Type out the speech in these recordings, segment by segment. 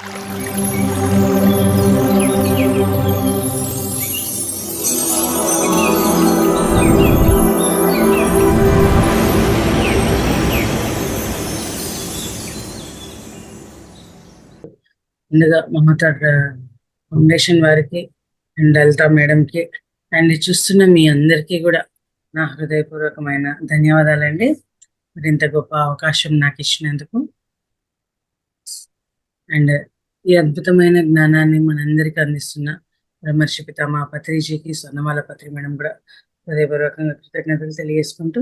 ముందుగా మమతా ఫౌండేషన్ వారికి అండ్ లలిత మేడంకి అండ్ చూస్తున్న మీ అందరికీ కూడా నా హృదయపూర్వకమైన ధన్యవాదాలండి. మరి ఇంత గొప్ప అవకాశం నాకు ఇచ్చినందుకు అండ్ ఈ అద్భుతమైన జ్ఞానాన్ని మనందరికీ అందిస్తున్న బ్రహ్మర్షి పితామహ పత్రిజీకి, స్వర్ణమాల పత్రి మేడం కూడా హృదయపూర్వకంగా కృతజ్ఞతలు తెలియజేసుకుంటూ,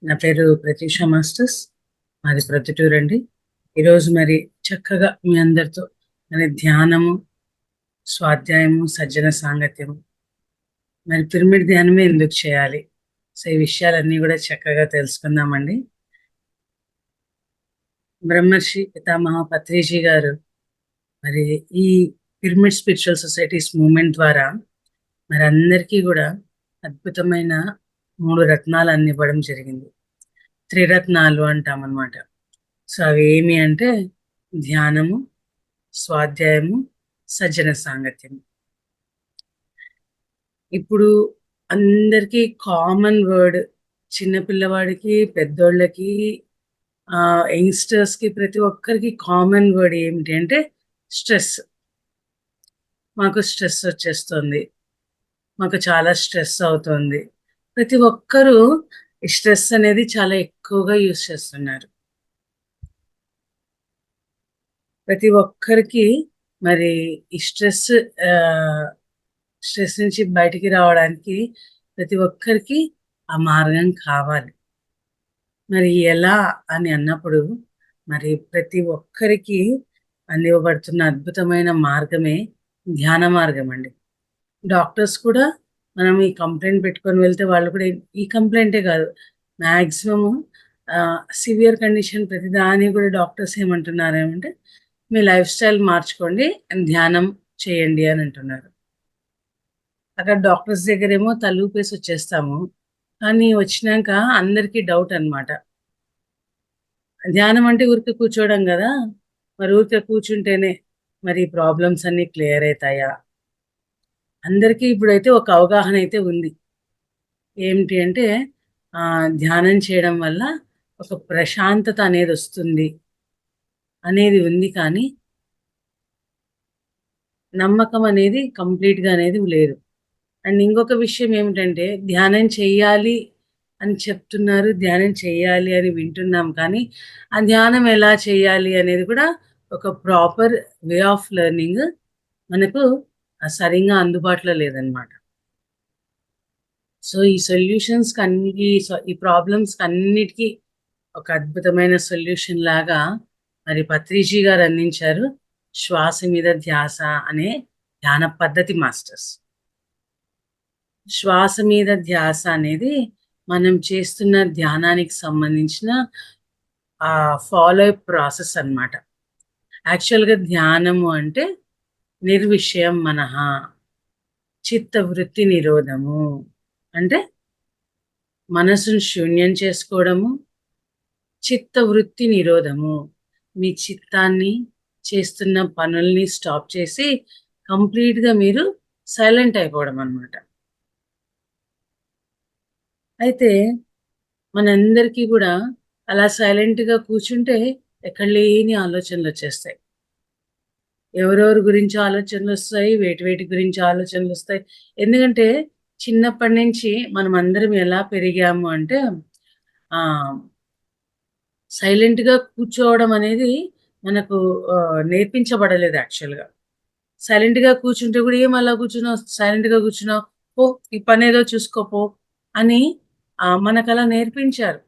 నా పేరు ప్రత్యూష మాస్టర్స్, మాది ప్రొద్దుటూరు అండి. ఈరోజు మరి చక్కగా మీ అందరితో మరి ధ్యానము, స్వాధ్యాయము, సజ్జన సాంగత్యము, మరి పిరమిడ్ ధ్యానమే ఎందుకు చేయాలి, సో ఈ విషయాలన్నీ కూడా చక్కగా తెలుసుకుందామండి. బ్రహ్మర్షి పితామహ పత్రిజీ గారు మరి ఈ పిరమిడ్ స్పిరిచువల్ సొసైటీస్ మూమెంట్ ద్వారా మరి అందరికీ కూడా అద్భుతమైన 3 రత్నాలు ఇవ్వడం జరిగింది. త్రిరత్నాలు అంటామన్నమాట. సో అవి ఏమి అంటే ధ్యానము, స్వాధ్యాయము, సజ్జన సాంగత్యము. ఇప్పుడు అందరికీ కామన్ వర్డ్, చిన్నపిల్లవాడికి, పెద్దోళ్ళకి, యంగ్స్టర్స్కి, ప్రతి ఒక్కరికి కామన్ వర్డ్ ఏమిటి అంటే స్ట్రెస్. మాకు స్ట్రెస్ వచ్చేస్తుంది, మాకు చాలా స్ట్రెస్ అవుతుంది. ప్రతి ఒక్కరూ ఈ స్ట్రెస్ అనేది చాలా ఎక్కువగా యూజ్ చేస్తున్నారు. ప్రతి ఒక్కరికి మరి ఈ స్ట్రెస్ నుంచి బయటికి రావడానికి ప్రతి ఒక్కరికి ఆ మార్గం కావాలి. మరి ఎలా అని అన్నప్పుడు మరి ప్రతి ఒక్కరికి అందివ్వబడుతున్న అద్భుతమైన మార్గమే ధ్యాన మార్గం అండి. డాక్టర్స్ కూడా మనం ఈ కంప్లైంట్ పెట్టుకొని వెళ్తే వాళ్ళు కూడా ఈ కంప్లైంటే కాదు, మ్యాక్సిమము సివియర్ కండిషన్ ప్రతిదాని కూడా డాక్టర్స్ ఏమంటున్నారు ఏమంటే మీ లైఫ్ స్టైల్ మార్చుకోండి అండ్ ధ్యానం చేయండి అని అంటున్నారు. అక్కడ డాక్టర్స్ దగ్గరేమో తలూపేసి వచ్చేస్తాము, కానీ వచ్చినాక అందరికీ డౌట్ అనమాట. ధ్యానం అంటే ఊరికే కూర్చోవడం కదా, మరి ఊరికే కూర్చుంటేనే మరి ప్రాబ్లమ్స్ అన్నీ క్లియర్ అవుతాయా? అందరికీ ఇప్పుడైతే ఒక అవగాహన అయితే ఉంది. ఏమిటి అంటే ధ్యానం చేయడం వల్ల ఒక ప్రశాంతత అనేది వస్తుంది అనేది ఉంది, కానీ నమ్మకం అనేది కంప్లీట్గా అనేది లేదు. అండ్ ఇంకొక విషయం ఏమిటంటే ధ్యానం చెయ్యాలి అని చెప్తున్నారు, ధ్యానం చేయాలి అని వింటున్నాం, కానీ ఆ ధ్యానం ఎలా చేయాలి అనేది కూడా ఒక ప్రాపర్ వే ఆఫ్ లెర్నింగ్ మనకు సరిగ్గా అందుబాటులో లేదనమాట. సో ఈ సొల్యూషన్స్కి ఈ ప్రాబ్లమ్స్కి అన్నిటికీ ఒక అద్భుతమైన సొల్యూషన్ లాగా మరి పత్రిజీ గారు అందించారు శ్వాస మీద ధ్యాస అనే ధ్యాన పద్ధతి మాస్టర్స్. శ్వాస మీద ధ్యాస అనేది మనం చేస్తున్న ధ్యానానికి సంబంధించిన ఫాలో ప్రాసెస్ అన్నమాట. యాక్చువల్గా ధ్యానము అంటే నిర్విషయం మనః, చిత్త వృత్తి నిరోధము, అంటే మనసును శూన్యం చేసుకోవడము, చిత్త వృత్తి నిరోధము. మీ చిత్తాన్ని, చేస్తున్న పనుల్ని స్టాప్ చేసి కంప్లీట్గా మీరు సైలెంట్ అయిపోవడం అన్నమాట. అయితే మనందరికీ కూడా అలా సైలెంట్గా కూర్చుంటే ఎక్కడ లేని ఆలోచనలు వచ్చేస్తాయి. ఎవరెవరి గురించి ఆలోచనలు వస్తాయి, వేటి గురించి ఆలోచనలు వస్తాయి. ఎందుకంటే చిన్నప్పటి నుంచి మనం అందరం ఎలా పెరిగాము అంటే సైలెంట్గా కూర్చోవడం అనేది మనకు నేర్పించబడలేదు యాక్చువల్గా. సైలెంట్గా కూర్చుంటే కూడా ఏం అలా కూర్చున్నావు, సైలెంట్గా కూర్చున్నావు, పో ఈ పని ఏదో చూసుకోపో అని మనకు అలా నేర్పించారు.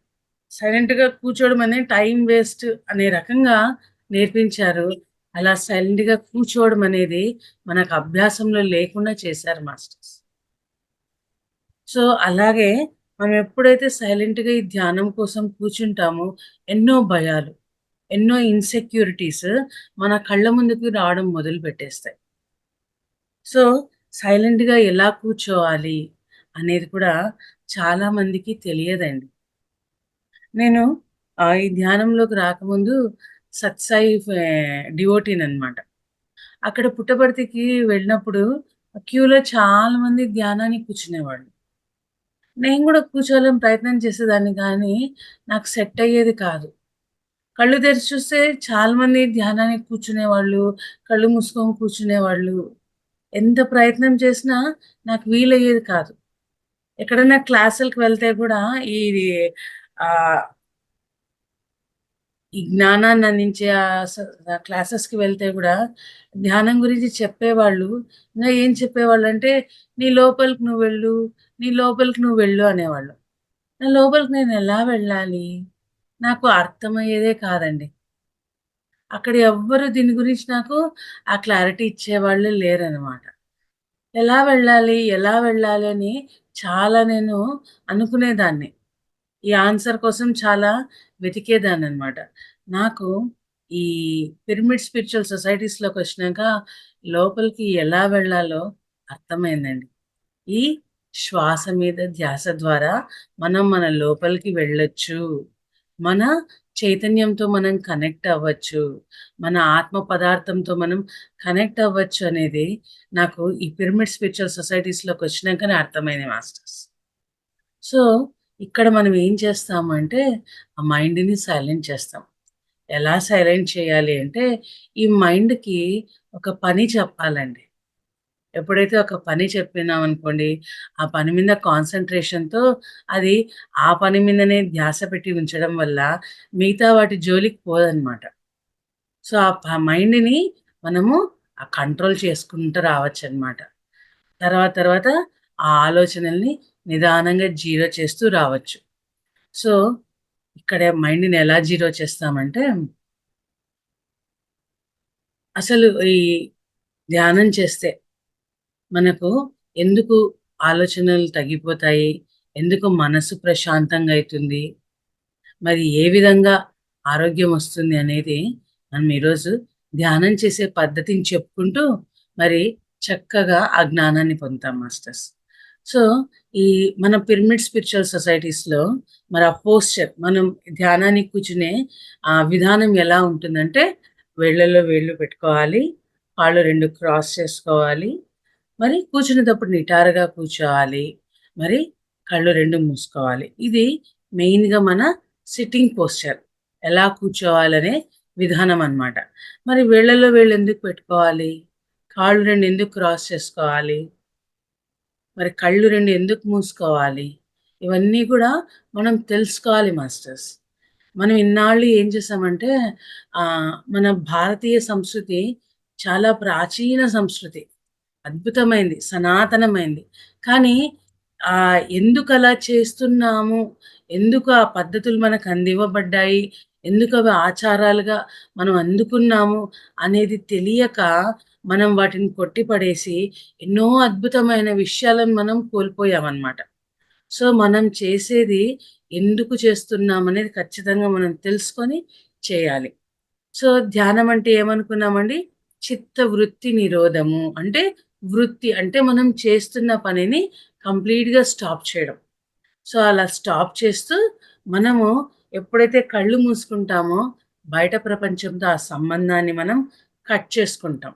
సైలెంట్గా కూర్చోవడం అనేది టైం వేస్ట్ అనే రకంగా నేర్పించారు. అలా సైలెంట్గా కూర్చోవడం అనేది మనకు అభ్యాసంలో లేకుండా చేశారు మాస్టర్స్. సో అలాగే మనం ఎప్పుడైతే సైలెంట్గా ఈ ధ్యానం కోసం కూర్చుంటామో ఎన్నో భయాలు, ఎన్నో ఇన్సెక్యూరిటీస్ మన కళ్ళ ముందుకు రావడం మొదలు పెట్టేస్తాయి. సో సైలెంట్గా ఎలా కూర్చోవాలి అనేది కూడా చాలామందికి తెలియదండి. నేను ఈ ధ్యానంలోకి రాకముందు సత్సాయి డివోటీని అనమాట. అక్కడ పుట్టపర్తికి వెళ్ళినప్పుడు క్యూలో చాలా మంది ధ్యానానికి కూర్చునేవాళ్ళు. నేను గూడా కూర్చోవాలని ప్రయత్నం చేసేదాన్ని కానీ, నాకు సెట్ అయ్యేది కాదు. కళ్ళు తెరిచి చూస్తే చాలా మంది ధ్యానానికి కూర్చునేవాళ్ళు, కళ్ళు మూసుకొని కూర్చునేవాళ్ళు. ఎంత ప్రయత్నం చేసినా నాకు వీలయ్యేది కాదు. ఎక్కడైనా క్లాసులకి వెళ్తే గూడా ఇది ఆహ్, ఈ జ్ఞానాన్ని అందించే క్లాసెస్‌కి వెళ్తే గూడా ధ్యానం గురించి చెప్పేవాళ్ళు. ఇంగా ఏం చెప్పేవాళ్ళంటే, "నీ లోపలికి నువ్వు వెళ్ళు, నీ లోపలికి నువ్వు వెళ్ళు" అనేవాళ్ళు. నా లోపలికి నేనెలా వెళ్ళాలి? నాకు అర్థమయ్యేదే కాదండి. అక్కడ ఎవ్వరు దీని గురించి నాకు ఆ క్లారిటీ ఇచ్చేవాళ్ళు లేరనమాట. ఎలా వెళ్ళాలి? ఎలా వెళ్ళాలి? అని చాలా నేను అనుకునేదాన్ని. ఈ ఆన్సర్ కోసం చాలా వెతికేదాన్ననమాట. నాకు ఈ పిరమిడ్ స్పిరిచువల్ సొసైటీస్‌లోకొచ్చినాక లోపలికి ఎలా వెళ్ళాలో అర్థమైందండి. ఈ శ్వాస మీద ధ్యాస ద్వారా మనం మన లోపలికి వెళ్ళొచ్చు. మన చైతన్యంతో మనం కనెక్ట్ అవ్వచ్చు. మన ఆత్మ పదార్థంతో మనం కనెక్ట్ అవ్వచ్చు అనేది నాకు ఈ పిరమిడ్ స్పిరిచువల్ సొసైటీస్‌లోకొచ్చినాకనే అర్థమైంది మాస్టర్స్. సో, ఇక్కడ మనం ఏం చేస్తామంటే, ఆ మైండ్‌ని సైలెంట్ చేస్తాం. ఎలా సైలెంట్ చేయాలి అంటే, ఈ మైండ్‌కి ఒక పని చెప్పాలండి. ఎప్పుడైతే ఒక పని చెప్పినామనుకోండి, ఆ పని మీద కాన్సంట్రేషన్‌తో అది ఆ పని మీదనే ధ్యాస పెట్టి ఉంచడం వల్ల, మిగతా వాటి జోలికి పోదనమాట. సో, మైండ్‌ని మనము కంట్రోల్ చేసుకుంటూ రావచ్చనమాట. తర్వాత తర్వాత ఆ ఆలోచనల్ని నిదానంగా జీరో చేస్తూ రావచ్చు. సో, ఇక్కడ మైండ్‌ని ఎలా జీరో చేస్తామంటే, అసలు ఈ ధ్యానం చేస్తే మనకు ఎందుకు ఆలోచనలు తగ్గిపోతాయి? ఎందుకు మనసు ప్రశాంతంగా అయితుంది? మరి ఏ విధంగా ఆరోగ్యం వస్తుంది అనేది మనం ఈరోజు ధ్యానం చేసే పద్ధతిని చెప్పుకుంటూ మరి చక్కగా ఆ జ్ఞానాన్ని పొందుతాం మాస్టర్స్. సో, ఈ మన పిరమిడ్ స్పిరిచువల్ సొసైటీస్‌లో మరి ఆ పోస్చర్ మనం ధ్యానానికి కూర్చునే విధానం ఎలా ఉంటుందంటే వేళ్ళలో వేళ్ళు పెట్టుకోవాలి. కాళ్ళు 2 క్రాస్ చేసుకోవాలి. మరి కూర్చునేటప్పుడు నిటారుగా కూర్చోవాలి. మరి కళ్ళు 2 మూసుకోవాలి. ఇది మెయిన్‌గా మన సిట్టింగ్ పోస్చర్. ఎలా కూర్చోవాలనే విధానం అన్నమాట. మరి వేళ్ళలో వేళ్ళు ఎందుకు పెట్టుకోవాలి? కాళ్ళు 2 ఎందుకు క్రాస్ చేసుకోవాలి? మరి కళ్ళు 2 ఎందుకు మూసుకోవాలి? ఇవన్నీ కూడా మనం తెలుసుకోవాలి మాస్టర్స్. మనం ఇన్నాళ్ళు ఏం చేసామంటే మన భారతీయ సంస్కృతి చాలా ప్రాచీన సంస్కృతి. అద్భుతమైంది. సనాతనమైంది. కానీ ఎందుకలా చేస్తున్నాము? ఎందుకు ఆ పద్ధతులు మనకు అందివ్వబడ్డాయి? ఎందుకు అవి ఆచారాలుగా మనం అందుకున్నాము అనేది తెలియక మనం వాటిని కొట్టిపడేసి ఎన్నో అద్భుతమైన విషయాలను మనం కోల్పోయామన్నమాట. సో, మనం చేసేది ఎందుకు చేస్తున్నామనేది ఖచ్చితంగా మనం తెలుసుకొని చేయాలి. సో, ధ్యానం అంటే ఏమనుకున్నామండి? చిత్త వృత్తి నిరోధము. అంటే వృత్తి అంటే మనం చేస్తున్న పనిని కంప్లీట్‌గా స్టాప్ చేయడం. సో, అలా స్టాప్ చేస్తూ మనము ఎప్పుడైతే కళ్ళు మూసుకుంటామో బయట ప్రపంచంతో ఆ సంబంధాన్ని మనం కట్ చేసుకుంటాం.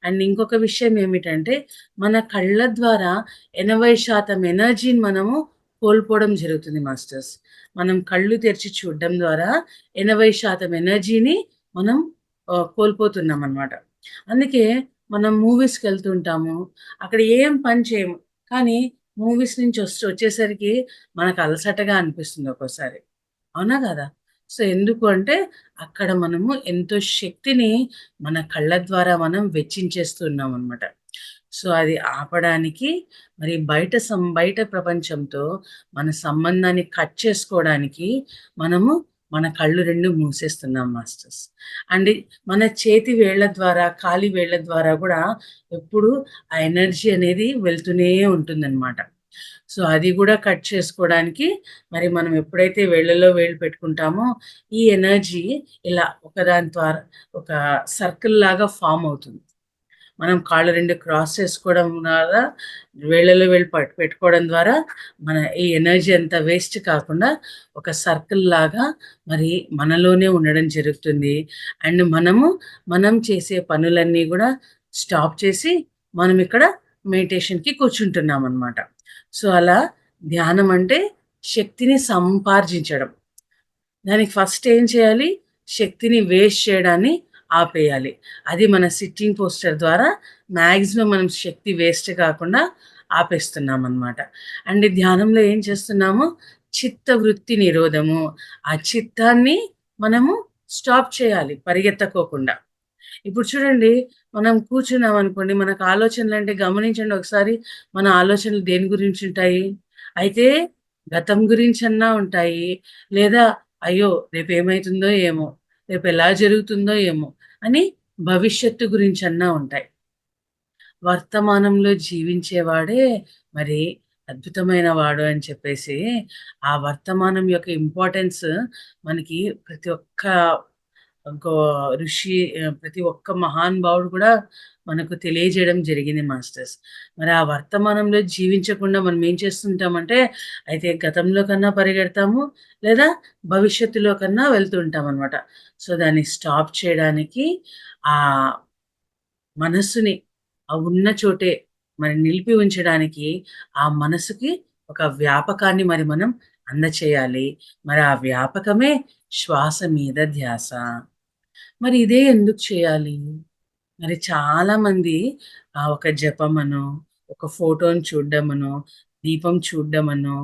అండ్ ఇంకొక విషయం ఏమిటంటే మన కళ్ళ ద్వారా 80% ఎనర్జీని మనము కోల్పోవడం జరుగుతుంది మాస్టర్స్. మనం కళ్ళు తెరిచి చూడడం ద్వారా 80% ఎనర్జీని మనం కోల్పోతున్నామనమాట. అందుకే మనం మూవీస్‌కెళ్తుంటాము. అక్కడ ఏం పని చేయము. కానీ మూవీస్ నుంచి వచ్చేసరికి మనకు అలసటగా అనిపిస్తుంది ఒక్కోసారి. అవునా గదా! సో, ఎందుకు అంటే అక్కడ మనము ఎంతో శక్తిని మన కళ్ళ ద్వారా మనం వెచ్చించేస్తున్నామనమాట. సో, అది ఆపడానికి మరి బయట ప్రపంచంతో మన సంబంధాన్ని కట్ చేసుకోవడానికి మనము మన కళ్ళు 2 మూసేస్తున్నాం మాస్టర్స్. అండ్ మన చేతి వేళ్ళ ద్వారా, కాలి వేళ్ళ ద్వారా గూడా ఎప్పుడు ఆ ఎనర్జీ అనేది వెళ్తూనే ఉంటుందనమాట. సో, అది గూడా కట్ చేసుకోవడానికి మరి మనం ఎప్పుడైతే వేళ్ళలో వేళ్ళు పెట్టుకుంటామో, ఈ ఎనర్జీ ఇలా ఒకదాని ద్వారా ఒక సర్కిల్ లాగా ఫార్మ్ అవుతుంది. మనం కాళ్ళు 2 క్రాస్ చేసుకోవడం ద్వారా, వేళ్ళలో వేళ్ళు పెట్టుకోవడం ద్వారా, మన ఈ ఎనర్జీ అంతా వేస్ట్ కాకుండా, ఒక సర్కిల్ లాగా మరి మనలోనే ఉండడం జరుగుతుంది. అండ్ మనం చేసే పనులన్నీ గూడా స్టాప్ చేసి మనం ఇక్కడ మెడిటేషన్‌కి కూర్చుంటున్నామనమాట. సో, అలా ధ్యానం అంటే శక్తిని సంపార్జించడం. దానికి ఫస్ట్ ఏం చేయాలి? శక్తిని వేస్ట్ చేయడాన్ని ఆపేయాలి. అది మన సిట్టింగ్ పోస్చర్ ద్వారా మాక్సిమం మనం శక్తి వేస్ట్ కాకుండా ఆపేస్తున్నామనమాట. అండ్ ధ్యానంలో ఏం చేస్తున్నాము? చిత్తవృత్తి నిరోధము. ఆ చిత్తాన్ని మనము స్టాప్ చేయాలి పరిగెత్తకోకుండా. ఇప్పుడు చూడండి, మనం కూర్చున్నామనుకోండి, మనకు ఆలోచనలంటే గమనించండి ఒకసారి, మన ఆలోచనలు దేని గురించుంటాయి? అయితే గతం గురించన్నా ఉంటాయి, లేదా అయ్యో! రేపేమైతుందో ఏమో, రేపెలా జరుగుతుందో ఏమో అని భవిష్యత్తు గురించన్నా ఉంటాయి. వర్తమానంలో జీవించేవాడే మరి అద్భుతమైన వాడు అని చెప్పేసి, ఆ వర్తమానం యొక్క ఇంపార్టెన్స్ మనకి ప్రతి ఒక్క గో ఋషి ప్రతి ఒక్క మహానుభావుడు కూడా మనకు తెలియజేయడం జరిగింది మాస్టర్స్. మరి ఆ వర్తమానంలో జీవించకుండా మనం ఏం చేస్తుంటామంటే, అయితే గతంలో కన్నా పరిగెడతాము, లేదా భవిష్యత్తులో కన్నా వెళ్తూ ఉంటామనమాట. సో, దాన్ని స్టాప్ చేయడానికి ఆహ్, మనస్సుని ఆ ఉన్న చోటే మరి నిలిపి ఉంచడానికి ఆ మనసుకి ఒక వ్యాపకాన్ని మరి మనం అందచేయాలి. మరి ఆ వ్యాపకమే శ్వాస మీద ధ్యాస. మరి ఇదే ఎందుకు చేయాలి? మరి చాలామంది ఒక జపమనో, ఒక ఫోటోని చూడ్డమనో, దీపం చూడ్డమనో,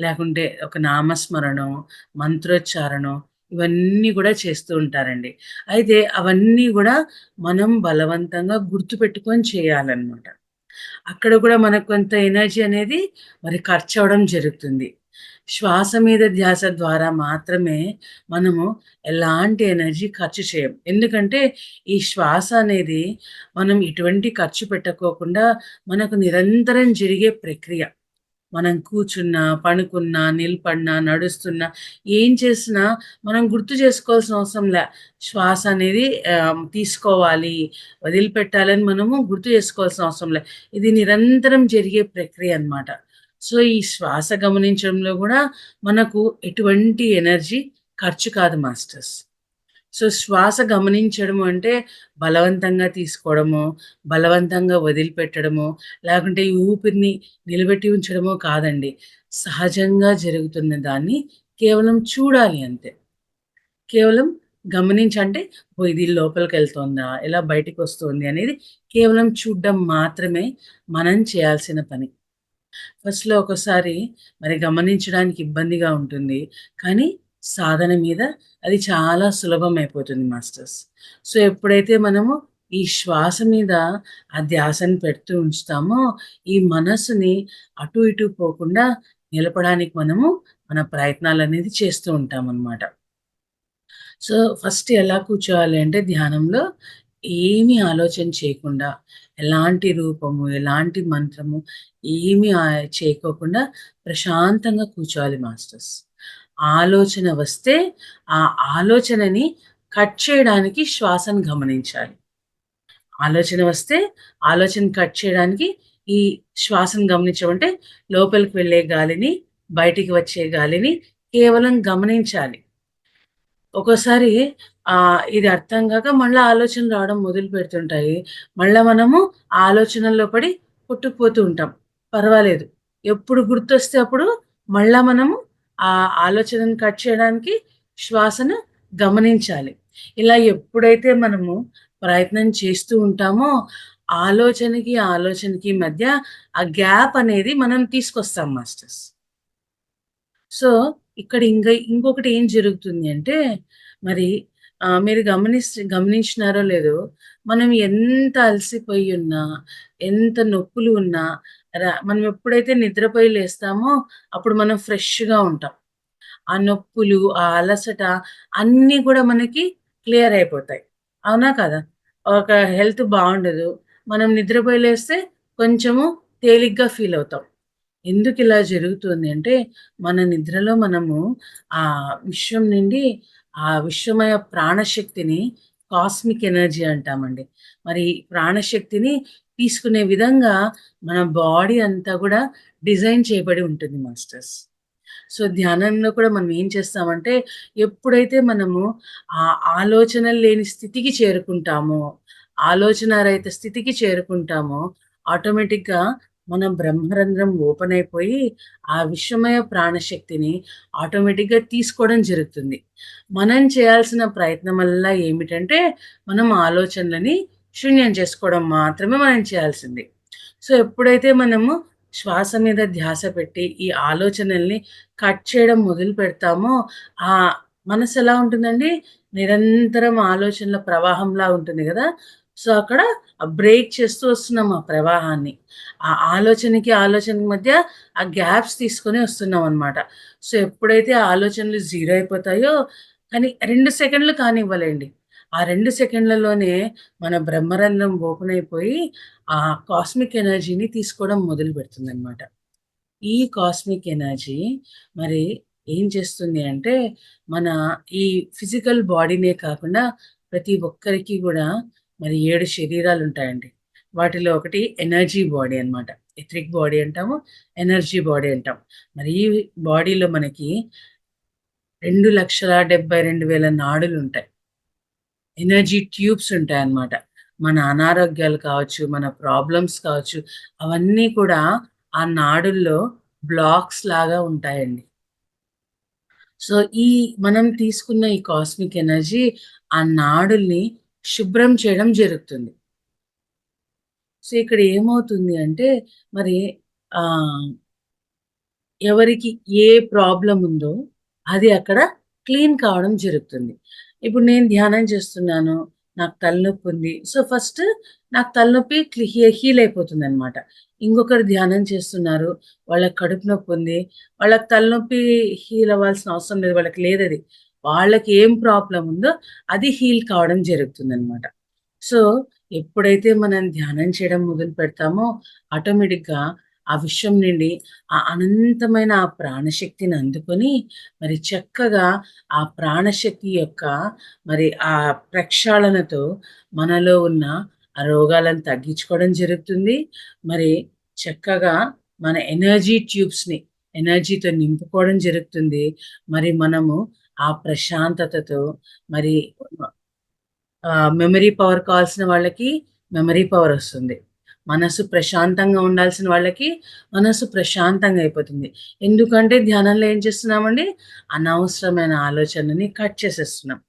లేకుంటే ఒక నామస్మరణో, మంత్రోచ్చారణో ఇవన్నీ గూడా చేస్తూ ఉంటారండి. అయితే అవన్నీ గూడా మనం బలవంతంగా గుర్తుపెట్టుకొని చేయాలనమాట. అక్కడ కూడా మనకు కొంత ఎనర్జీ అనేది మరి ఖర్చవ్వడం జరుగుతుంది. శ్వాస మీద ధ్యాస ద్వారా మాత్రమే మనము ఎలాంటి ఎనర్జీ ఖర్చు చేయం. ఎందుకంటే ఈ శ్వాస అనేది మనం ఎటువంటి ఖర్చు పెట్టకోకుండా మనకు నిరంతరం జరిగే ప్రక్రియ. మనం కూర్చున్నా, పడుకున్నా, నిలబడినా, నడుస్తున్నా, ఏం చేసినా మనం గుర్తు చేసుకోవాల్సిన అవసరం లే. శ్వాస అనేది తీసుకోవాలి, వదిలిపెట్టాలని మనము గుర్తు చేసుకోవాల్సిన అవసరం లే. ఇది నిరంతరం జరిగే ప్రక్రియ అన్నమాట. సో, ఈ శ్వాస గమనించడంలో గూడా మనకు ఎటువంటి ఎనర్జీ ఖర్చు కాదు మాస్టర్స్. సో, శ్వాస గమనించడము అంటే బలవంతంగా తీసుకోవడమో, బలవంతంగా వదిలిపెట్టడమో, లేకుంటే ఈ ఊపిరిని నిలబెట్టి ఉంచడమో కాదండి. సహజంగా జరుగుతున్న దాన్ని కేవలం చూడాలి అంతే. కేవలం గమనించంటే, ఓహ్! ఇది లోపలికెళ్తోందా? ఇలా బయటికొస్తోంది అనేది కేవలం చూడ్డం మాత్రమే మనం చేయాల్సిన పని. ఫస్ట్‌లో ఒక్కోసారి మరి గమనించడానికి ఇబ్బందిగా ఉంటుంది. కానీ సాధన మీద అది చాలా సులభమైపోతుంది మాస్టర్స్. సో, ఎప్పుడైతే మనము ఈ శ్వాస మీద ఆ ధ్యాసను పెడుతూ ఉంచుతామో, ఈ మనసుని అటు ఇటు పోకుండా నిలపడానికి మనము మన ప్రయత్నాలనేది చేస్తూ ఉంటామనమాట. సో, ఫస్ట్ ఎలా కూర్చోవాలి అంటే ధ్యానంలో ఏమి ఆలోచన చేయకుండా, ఎలాంటి రూపము, ఎలాంటి మంత్రము ఏమి చేయకోకుండా ప్రశాంతంగా కూర్చోవాలి మాస్టర్స్. ఆలోచన వస్తే, ఆ ఆలోచనని కట్ చేయడానికి శ్వాసను గమనించాలి. ఆలోచన వస్తే, ఆలోచన కట్ చేయడానికి ఈ శ్వాసను గమనించమంటే, లోపలికి వెళ్ళే గాలిని, బయటికి వచ్చే గాలిని కేవలం గమనించాలి. ఒక్కోసారి ఇది అర్థం గాక మళ్ళా ఆలోచనలు రావడం మొదలుపెడుతుంటాయి. మళ్ళా మనము ఆ ఆలోచనల్లో పడి కొట్టుకుపోతూ ఉంటాం. పర్వాలేదు. ఎప్పుడు గుర్తొస్తే అప్పుడు మళ్ళా మనము ఆ ఆలోచనను కట్ చేయడానికి శ్వాసను గమనించాలి. ఇలా ఎప్పుడైతే మనము ప్రయత్నం చేస్తూ ఉంటామో, ఆలోచనకి, ఆలోచనకి మధ్య ఆ గ్యాప్ అనేది మనం తీసుకొస్తాం మాస్టర్స్. సో, ఇక్కడ ఇంకొకటి ఏం జరుగుతుంది అంటే, మరి మీరు గమనించినారో లేదో, మనం ఎంత అలసిపోయి ఉన్నా, ఎంత నొప్పులు ఉన్నా, మనం ఎప్పుడైతే నిద్రపోయి లేస్తామో, అప్పుడు మనం ఫ్రెష్‌గా ఉంటాం. ఆ నొప్పులు, ఆ అలసట అన్నీ గూడా మనకి క్లియర్ అయిపోతాయి. అవునా కదా? ఒక హెల్త్ బావుండదు. మనం నిద్రపోయి లేస్తే కొంచెము తేలిగ్గా ఫీల్ అవుతాం. ఎందుకిలా జరుగుతుంది అంటే, మన నిద్రలో మనము ఆ విశ్వం నుండి ఆ విశ్వమయ ప్రాణశక్తిని కాస్మిక్ ఎనర్జీ అంటామండి. మరి ప్రాణశక్తిని తీసుకునే విధంగా మన బాడీ అంతా గూడా డిజైన్ చేయబడి ఉంటుంది మాస్టర్స్. సో, ధ్యానంలో కూడా మనం ఏం చేస్తామంటే, ఎప్పుడైతే మనము ఆ ఆలోచనలు లేని స్థితికి చేరుకుంటామో, ఆలోచనారహిత స్థితికి చేరుకుంటామో, ఆటోమేటిక్‌గా మన బ్రహ్మరంధ్రం ఓపెన్ అయిపోయి, ఆ విశ్వమయ ప్రాణశక్తిని ఆటోమేటిక్‌గా తీసుకోవడం జరుగుతుంది. మనం చేయాల్సిన ప్రయత్నమల్లా ఏమిటంటే, మనం ఆలోచనలని శూన్యం చేసుకోవడం మాత్రమే మనం చేయాల్సింది. సో, ఎప్పుడైతే మనము శ్వాస మీద ధ్యాస పెట్టి, ఈ ఆలోచనల్ని కట్ చేయడం మొదలు పెడతామో, ఆహ్, మనసెలా ఉంటుందండి, నిరంతరం ఆలోచనల ప్రవాహంలా ఉంటుంది గదా! సో, అక్కడ బ్రేక్ చేస్తూ వస్తున్నాం ఆ ప్రవాహాన్ని. ఆ ఆలోచనకి, ఆలోచనకి మధ్య ఆ గ్యాప్స్ తీసుకొని వస్తున్నామనమాట. సో, ఎప్పుడైతే ఆ ఆలోచనలు జీరో అయిపోతాయో, కానీ 2 సెకండ్లు కానివ్వలేండి. ఆ 2 సెకండ్లలోనే మన బ్రహ్మరంధ్రం ఓపెన్ అయిపోయి, ఆ కాస్మిక్ ఎనర్జీని తీసుకోవడం మొదలుపెడుతుందనమాట. ఈ కాస్మిక్ ఎనర్జీ మరి ఏం చేస్తుంది అంటే, మన ఈ ఫిజికల్ బాడీనే కాకుండా ప్రతి ఒక్కరికి గూడా మరి 7 శరీరాలుంటాయండి. వాటిలో ఒకటి ఎనర్జీ బాడీ అనమాట. ఎథరిక్ బాడీ అంటాము, ఎనర్జీ బాడీ అంటాం. మరి ఈ బాడీలో మనకి 2,72,000 నాడులుంటాయి. ఎనర్జీ ట్యూబ్స్ ఉంటాయన్నమాట. మన అనారోగ్యాలు కావచ్చు, మన ప్రాబ్లమ్స్ కావచ్చు, అవన్నీ కూడా ఆ నాడుల్లో బ్లాక్స్ లాగా ఉంటాయండి. సో, ఈ మనం తీసుకున్న ఈ కాస్మిక్ ఎనర్జీ ఆ నాడుల్ని శుభ్రం చేయడం జరుగుతుంది. సో, ఇక్కడ ఏమవుతుంది అంటే మరి ఆహ్ ఎవరికి ఏ ప్రాబ్లమ్ ఉందో అది అక్కడ క్లీన్ కావడం జరుగుతుంది. ఇప్పుడు నేను ధ్యానం చేస్తున్నాను. నాకు తలనొప్పి ఉంది. సో, ఫస్ట్ నాకు తలనొప్పి హీల్ అయిపోతుందనమాట. ఇంకొకరు ధ్యానం చేస్తున్నారు. వాళ్ళకి కడుపు నొప్పి ఉంది. వాళ్ళకి తలనొప్పి హీల్ అవ్వాల్సిన అవసరం లేదు. వాళ్ళకి లేదది. వాళ్ళకి ఏం ప్రాబ్లమ్ ఉందో అది హీల్ కావడం జరుగుతుందనమాట. సో, ఎప్పుడైతే మనం ధ్యానం చేయడం మొదలు పెడతామో ఆటోమేటిక్‌గా ఆ విశ్వం నుండి ఆ అనంతమైన ఆ ప్రాణశక్తిని అందుకొని మరి చక్కగా ఆ ప్రాణశక్తి యొక్క మరి ఆ ప్రక్షాళనతో మనలో ఉన్న ఆ రోగాలను తగ్గించుకోవడం జరుగుతుంది. మరి చక్కగా మన ఎనర్జీ ట్యూబ్స్‌ని ఎనర్జీతో నింపుకోవడం జరుగుతుంది. మరి మనము ఆ ప్రశాంతతతో మరి మెమరీ పవర్ కావాల్సిన వాళ్ళకి మెమరీ పవర్ ఒస్తుంది. మనసు ప్రశాంతంగా ఉండాల్సిన వాళ్ళకి మనసు ప్రశాంతంగా అయిపోతుంది. ఎందుకంటే ధ్యానంలో ఏం చేస్తున్నామండి? అనవసరమైన ఆలోచనలని కట్ చేసేస్తున్నాం.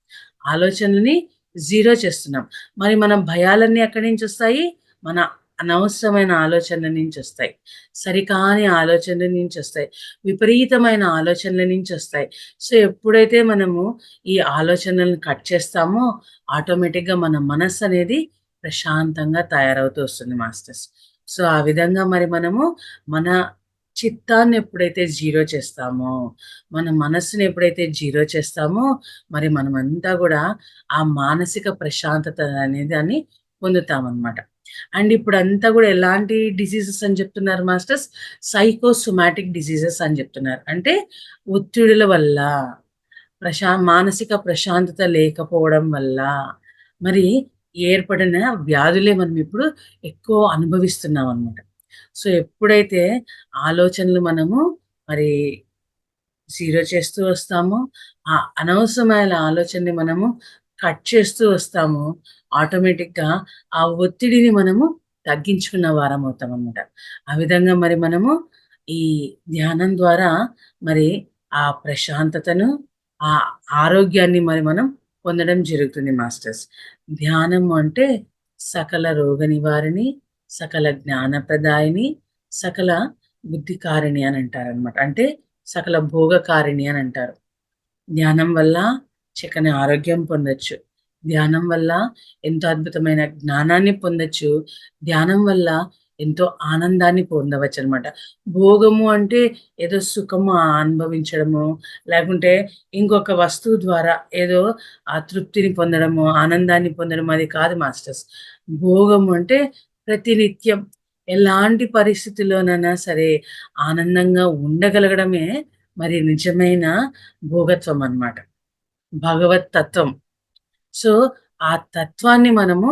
ఆలోచనలని జీరో చేస్తున్నాం. మరి మన భయాలన్నీ ఎక్కడి నుంచొస్తాయి? మన అనవసరమైన ఆలోచనల నుంచొస్తాయి. సరికాని ఆలోచనల నుంచొస్తాయి. విపరీతమైన ఆలోచనల నుంచొస్తాయి. సో, ఎప్పుడైతే మనము ఈ ఆలోచనలను కట్ చేస్తామో ఆటోమేటిక్‌గా మన మనస్సనేది ప్రశాంతంగా తయారవుతూ వస్తుంది మాస్టర్స్. సో, ఆ విధంగా మరి మనము మన చిత్తాన్ని ఎప్పుడైతే జీరో చేస్తామో, మన మనస్సుని ఎప్పుడైతే జీరో చేస్తామో, మరి మనమంతా గూడా ఆ మానసిక ప్రశాంతత అనే దాన్ని పొందుతామనమాట. అండ్ ఇప్పుడంతా గూడా ఎలాంటి డిసీజెస్ అని చెప్తున్నారు మాస్టర్స్? సైకోసోమాటిక్ డిసీజెస్ అని చెప్తున్నారు. అంటే ఒత్తిడుల వల్ల మానసిక ప్రశాంతత లేకపోవడం వల్ల మరి ఏర్పడిన వ్యాధులే మనం ఇప్పుడు ఎక్కువ అనుభవిస్తున్నామనమాట. సో, ఎప్పుడైతే ఆలోచనలు మనము మరి జీరో చేస్తూ వస్తామో, ఆ అనవసరమైన ఆలోచనని మనము కట్ చేస్తూ వస్తామో, ఆటోమేటిక్‌గా ఆ ఒత్తిడిని మనము తగ్గించుకున్న వారమవుతామనమాట. ఆ విధంగా మరి మనము ఈ ధ్యానం ద్వారా మరి ఆ ప్రశాంతతను, ఆ ఆరోగ్యాన్ని మరి మనం పొందడం జరుగుతుంది మాస్టర్స్. ధ్యానము అంటే సకల రోగ నివారిణి, సకల జ్ఞానప్రదాయిని, సకల బుద్ధికారిణి అని అంటారనమాట. అంటే సకల భోగకారిణి అని అంటారు. ధ్యానం వల్ల చక్కని ఆరోగ్యం పొందొచ్చు. ధ్యానం వల్ల ఎంతో అద్భుతమైన జ్ఞానాన్ని పొందొచ్చు. ధ్యానం వల్ల ఎంతో ఆనందాన్ని పొందవచ్చనమాట. భోగము అంటే ఏదో సుఖము అనుభవించడము, లేకుంటే ఇంకొక వస్తువు ద్వారా ఏదో ఆ తృప్తిని పొందడము, ఆనందాన్ని పొందడం అది కాదు మాస్టర్స్. భోగము అంటే ప్రతినిత్యం ఎలాంటి పరిస్థితిలోనైనా సరే ఆనందంగా ఉండగలగడమే మరి నిజమైన భోగత్వం అన్నమాట. భగవత్ తత్వం. సో, ఆ తత్వాన్ని మనము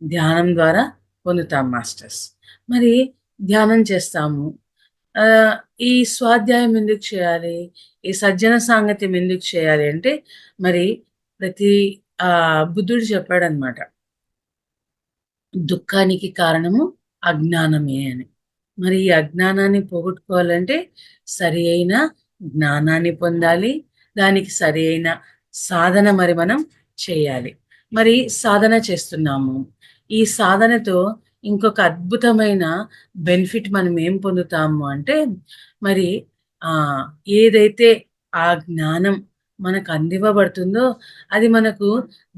ధ్యానం ద్వారా పొందుతాం మాస్టర్స్. మరి ధ్యానం చేస్తాము. ఆహ్, ఈ స్వాధ్యాయం ఎందుకు చేయాలి? ఈ సజ్జన సాంగత్యం ఎందుకు చేయాలి అంటే, మరి ప్రతి బుద్ధుడు చెప్పాడన్నమాట. దుఃఖానికి కారణము అజ్ఞానమే అని. మరి ఈ అజ్ఞానాన్ని పోగొట్టుకోవాలంటే సరి అయిన జ్ఞానాన్ని పొందాలి. దానికి సరి అయిన సాధన మరి మనం చేయాలి. మరి సాధన చేస్తున్నాము. ఈ సాధనతో ఇంకొక అద్భుతమైన బెనిఫిట్ మనం ఏం పొందుతాము అంటే మరి ఆహ్, ఏదైతే ఆ జ్ఞానం మనకు అందివ్వబడుతుందో అది మనకు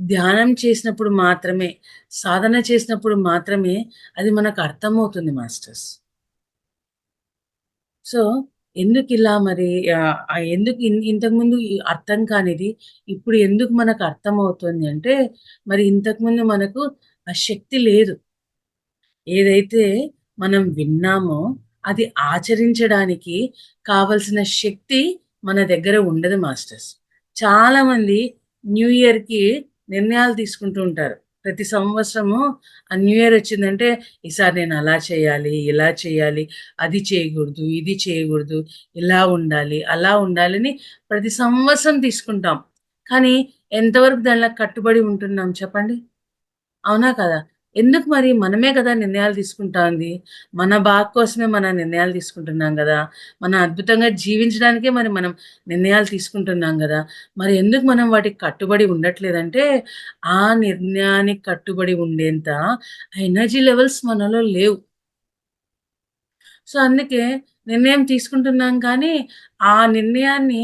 ధ్యానం చేసినప్పుడు మాత్రమే, సాధన చేసినప్పుడు మాత్రమే అది మనకు అర్థమవుతుంది మాస్టర్స్. సో, ఎందుకిలా మరి ఎందుకు ఇంతకుముందు అర్థం కానిది ఇప్పుడు ఎందుకు మనకు అర్థమవుతుంది అంటే, మరి ఇంతకుముందు మనకు ఆ శక్తి లేదు. ఏదైతే మనం విన్నామో అది ఆచరించడానికి కావలసిన శక్తి మన దగ్గర ఉండదు మాస్టర్స్. చాలామంది న్యూ ఇయర్‌కి నిర్ణయాలు తీసుకుంటూ ఉంటారు. ప్రతి సంవత్సరము ఆ న్యూ ఇయర్ వచ్చిందంటే, ఈసారి నేను అలా చేయాలి, ఇలా చేయాలి, అది చేయకూడదు, ఇది చేయకూడదు, ఇలా ఉండాలి, అలా ఉండాలని ప్రతి సంవత్సరం తీసుకుంటాం. కానీ ఎంతవరకు దానిలో కట్టుబడి ఉంటున్నాం చెప్పండి? అవునా కదా! ఎందుకు మరి మనమే కదా నిర్ణయాలు తీసుకుంటాంది. మన బాగు కోసమే మన నిర్ణయాలు తీసుకుంటున్నాం గదా! మనం అద్భుతంగా జీవించడానికే మరి మనం నిర్ణయాలు తీసుకుంటున్నాం గదా! మరి ఎందుకు మనం వాటికి కట్టుబడి ఉండట్లేదంటే, ఆ నిర్ణయానికి కట్టుబడి ఉండేంత ఎనర్జీ లెవెల్స్ మనలో లేవు. సో, అందుకే నిర్ణయం తీసుకుంటున్నాం కానీ, ఆ నిర్ణయాన్ని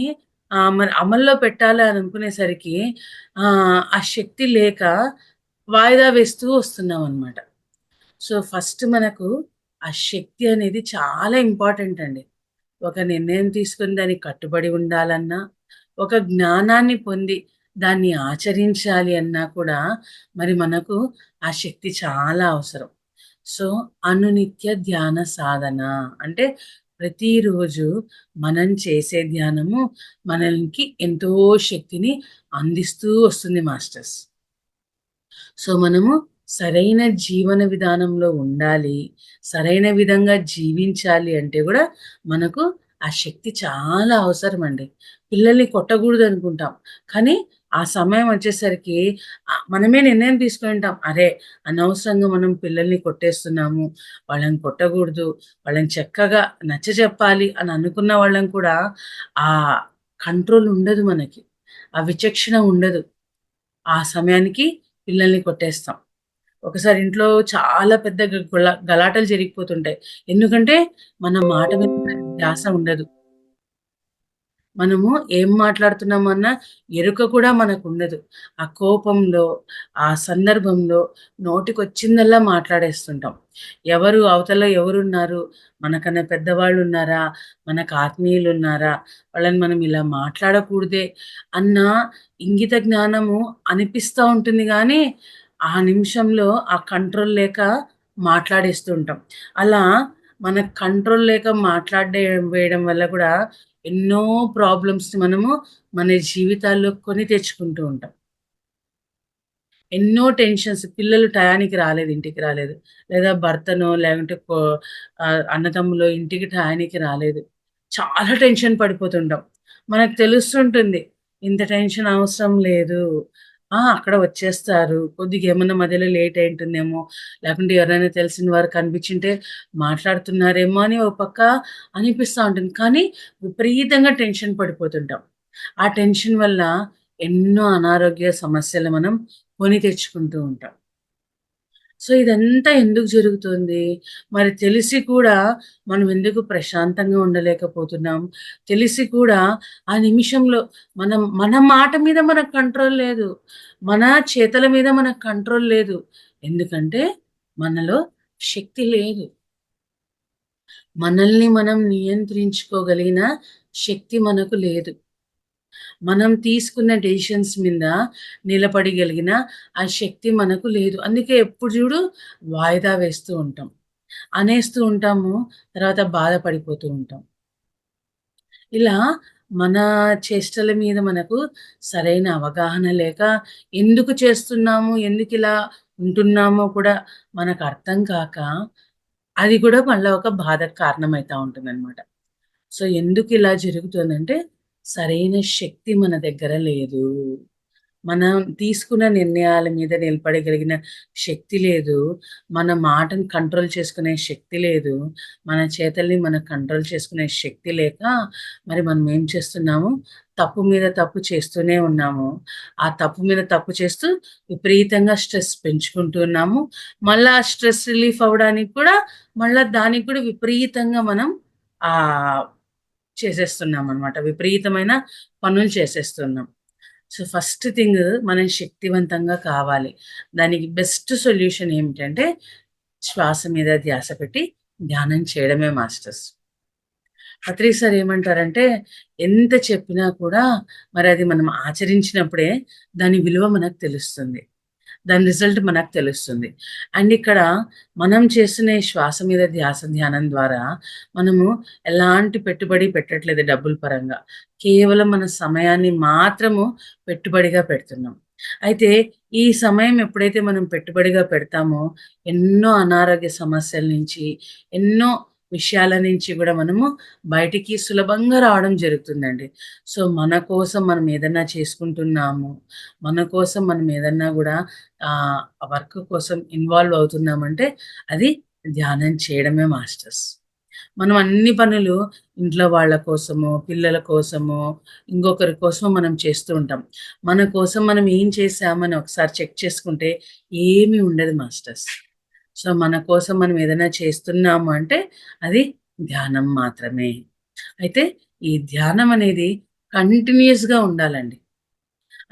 మరి అమల్లో పెట్టాలి అని అనుకునేసరికి ఆ శక్తి లేక వాయిదా వేస్తూ వస్తున్నామనమాట. సో, ఫస్ట్ మనకు ఆ శక్తి అనేది చాలా ఇంపార్టెంట్ అండి. ఒక నిర్ణయం తీసుకొని దానికి కట్టుబడి ఉండాలన్నా, ఒక జ్ఞానాన్ని పొంది దాన్ని ఆచరించాలి అన్నా కూడా మరి మనకు ఆ శక్తి చాలా అవసరం. సో, అనునిత్య ధ్యాన సాధన అంటే ప్రతిరోజు మనం చేసే ధ్యానము మనకి ఎంతో శక్తిని అందిస్తూ వస్తుంది మాస్టర్స్. సో, మనము సరైన జీవన విధానంలో ఉండాలి. సరైన విధంగా జీవించాలి అంటే గూడా మనకు ఆ శక్తి చాలా అవసరమండి. పిల్లల్ని కొట్టగూడదనుకుంటాం. కానీ ఆ సమయం వచ్చేసరికి మనమే నిర్ణయం తీసుకొనుంటాం. అరే! అనవసరంగా మనం పిల్లల్ని కొట్టేస్తున్నాము. వాళ్ళని కొట్టగూడదు. వాళ్ళని చక్కగా నచ్చజెప్పాలి అని అనుకున్న వాళ్ళం కూడా ఆ కంట్రోల్ ఉండదు మనకి. ఆ విచక్షణ ఉండదు. ఆ సమయానికి పిల్లల్ని కొట్టేస్తాం. ఒకసారి ఇంట్లో చాలా పెద్ద గలాటలు జరిగిపోతుంటాయి. ఎందుకంటే, మన మాట మీద ధ్యాస ఉండదు. మనము ఏం మాట్లాడుతున్నామన్న ఎరుక కూడా మనకుండదు. ఆ కోపంలో, ఆ సందర్భంలో నోటికొచ్చిందల్లా మాట్లాడేస్తుంటాం. అవతల ఎవరున్నారు? మనకన్నా పెద్దవాళ్ళున్నారా? మనకు ఆత్మీయులున్నారా? వాళ్ళని మనం ఇలా మాట్లాడకూడదే అన్న ఇంగిత జ్ఞానము అనిపిస్తా ఉంటుంది గానీ, ఆ నిమిషంలో ఆ కంట్రోల్ లేక మాట్లాడేస్తూ ఉంటాం. అలా మనకు కంట్రోల్ లేక వేయడం వల్ల కూడా ఎన్నో ప్రాబ్లమ్స్‌ని మనము మన జీవితాల్లో కొని తెచ్చుకుంటూ ఉంటాం. ఎన్నో టెన్షన్స్ పిల్లలు టయానికి రాలేదు, ఇంటికి రాలేదు. లేదా భర్తనో లేకుంటే అన్నదమ్ములో ఇంటికి టయానికి రాలేదు. చాలా టెన్షన్ పడిపోతుంటాం. మనకు తెలుస్తుంటుంది. ఇంత టెన్షన్ అవసరం లేదు. అక్కడ వచ్చేస్తారు. కొద్దిగా ఏమన్నా మధ్యలో లేట్ అయింటుందేమో, లేకుంటే ఎవరైనా తెలిసిన వారు కనిపించుంటే మాట్లాడుతున్నారేమో అని ఒక పక్క అనిపిస్తా ఉంటుంది. కానీ విపరీతంగా టెన్షన్ పడిపోతుంటాం. ఆ టెన్షన్ వల్ల ఎన్నో అనారోగ్య సమస్యలు మనం కొని తెచ్చుకుంటూ ఉంటాం. సో, ఇదంతా ఎందుకు జరుగుతుంది? మరి తెలిసి కూడా మనం ఎందుకు ప్రశాంతంగా ఉండలేకపోతున్నాం? తెలిసి కూడా ఆ నిమిషంలో మన మాట మీద మనకు కంట్రోల్ లేదు. మన చేతల మీద మనకు కంట్రోల్ లేదు. ఎందుకంటే మనలో శక్తి లేదు. మనల్ని మనం నియంత్రించుకోగలిగిన శక్తి మనకు లేదు. మనం తీసుకున్న డెసిషన్స్ మీద నిలబడగలిగిన ఆ శక్తి మనకు లేదు. అందుకే ఎప్పుడు చూడు వాయిదా వేస్తూ ఉంటాం. అనేస్తూ ఉంటాము. తర్వాత బాధపడిపోతూ ఉంటాం. ఇలా మన చేష్టల మీద మనకు సరైన అవగాహన లేక ఎందుకు చేస్తున్నాము? ఎందుకిలా ఉంటున్నామో కూడా మనకు అర్థం కాక అది కూడా మళ్ళా ఒక బాధకు కారణమైతా ఉంటుందనమాట. సో, ఎందుకిలా జరుగుతుందంటే, సరైన శక్తి మన దగ్గర లేదు. మనం తీసుకున్న నిర్ణయాల మీద నిలబడగలిగిన శక్తి లేదు. మన మాటను కంట్రోల్ చేసుకునే శక్తి లేదు. మన చేతల్ని మనం కంట్రోల్ చేసుకునే శక్తి లేక మరి మనం ఏం చేస్తున్నాము? తప్పు మీద తప్పు చేస్తూనే ఉన్నాము. ఆ తప్పు మీద తప్పు చేస్తూ విపరీతంగా స్ట్రెస్ పెంచుకుంటున్నాము. మళ్ళా ఆ స్ట్రెస్ రిలీఫ్ అవ్వడానికి కూడా మళ్ళా దానికి కూడా విపరీతంగా మనం ఆహ్, చేసేస్తున్నామనమాట. విపరీతమైన పనులు చేసేస్తున్నాం. సో, ఫస్ట్ థింగ్ మనం శక్తివంతంగా కావాలి. దానికి బెస్ట్ సొల్యూషన్ ఏమిటంటే, శ్వాస మీద ధ్యాస పెట్టి ధ్యానం చేయడమే మాస్టర్స్. అత్రి సార్ ఏమంటారంటే, ఎంత చెప్పినా కూడా మరది మనం ఆచరించినప్పుడే దాని విలువ మనకు తెలుస్తుంది. దాని రిజల్ట్ మనకు తెలుస్తుంది. అండ్ ఇక్కడ మనం చేస్తున్న ఈ శ్వాస మీద ధ్యాస ధ్యానం ద్వారా మనము ఎలాంటి పెట్టుబడి పెట్టట్లేదు డబ్బుల పరంగా. కేవలం మన సమయాన్ని మాత్రము పెట్టుబడిగా పెడుతున్నాం. అయితే ఈ సమయం ఎప్పుడైతే మనం పెట్టుబడిగా పెడతామో ఎన్నో అనారోగ్య సమస్యల నుంచి, ఎన్నో విషయాల నుంచి గూడా మనము బయటికి సులభంగా రావడం జరుగుతుందండి. సో, మన కోసం మనం ఏదన్నా చేసుకుంటున్నాము, మన కోసం మనం ఏదన్నా గూడా వర్క్ కోసం ఇన్వాల్వ్ అవుతున్నామంటే అది ధ్యానం చేయడమే మాస్టర్స్. మనం అన్ని పనులు ఇంట్లో వాళ్ళ కోసమో, పిల్లల కోసమో, ఇంకొకరి కోసమో మనం చేస్తూ ఉంటాం. మన కోసం మనం ఏం చేశామని ఒకసారి చెక్ చేసుకుంటే ఏమీ ఉండదు మాస్టర్స్. సో, మన కోసం మనం ఏదైనా చేస్తున్నాము అంటే అది ధ్యానం మాత్రమే. అయితే ఈ ధ్యానం అనేది కంటిన్యూయస్‌గా ఉండాలండి.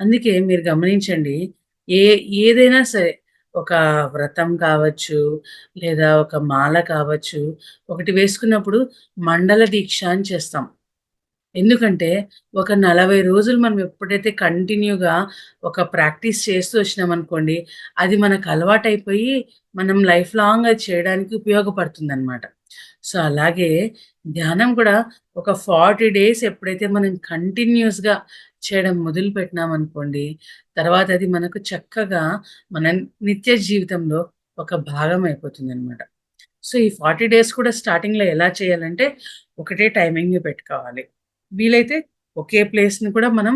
అందుకే మీరు గమనించండి. ఏ ఏదైనా సరే ఒక వ్రతం కావచ్చు, లేదా ఒక మాల కావచ్చు, ఒకటి వేసుకున్నప్పుడు మండల దీక్ష అని చేస్తాం. ఎందుకంటే, ఒక 40 రోజులు మనం ఎప్పుడైతే కంటిన్యూగా ఒక ప్రాక్టీస్ చేస్తూ వచ్చినామనుకోండి, అది మనకు అలవాటైపోయి, మనం లైఫ్ లాంగ్ అది చేయడానికి ఉపయోగపడుతుందనమాట. సో, అలాగే ధ్యానం కూడా ఒక 40 డేస్ ఎప్పుడైతే మనం కంటిన్యూయస్‌గా చేయడం మొదలుపెట్టినామనుకోండి, తర్వాత అది మనకు చక్కగా మన నిత్య జీవితంలో ఒక భాగం అయిపోతుందనమాట. సో, ఈ 40 డేస్ కూడా స్టార్టింగ్‌లో ఎలా చేయాలంటే, ఒకటే టైమింగ్ పెట్టుకోవాలి. వీలైతే ఒకే ప్లేస్‌ని కూడా మనం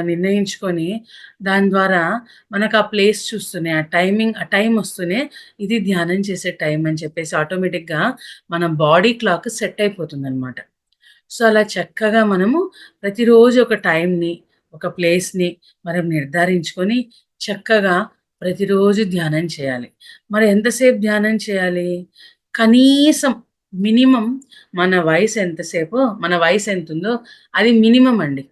నిర్ణయించుకొని, దాని ద్వారా మనకు ఆ ప్లేస్ చూస్తూనే, ఆ టైం వస్తూనే, ఇది ధ్యానం చేసే టైం అని చెప్పేసి ఆటోమేటిక్‌గా మన బాడీ క్లాక్ సెట్ అయిపోతుందనమాట. సో, అలా చక్కగా మనము ప్రతిరోజు ఒక టైంని, ఒక ప్లేస్‌ని మనం నిర్ధారించుకొని, చక్కగా ప్రతిరోజు ధ్యానం చేయాలి. మరి ఎంతసేపు ధ్యానం చేయాలి? కనీసం మినిమమ్ మన వయసు ఎంతుందో అది మినిమమ్ అండి.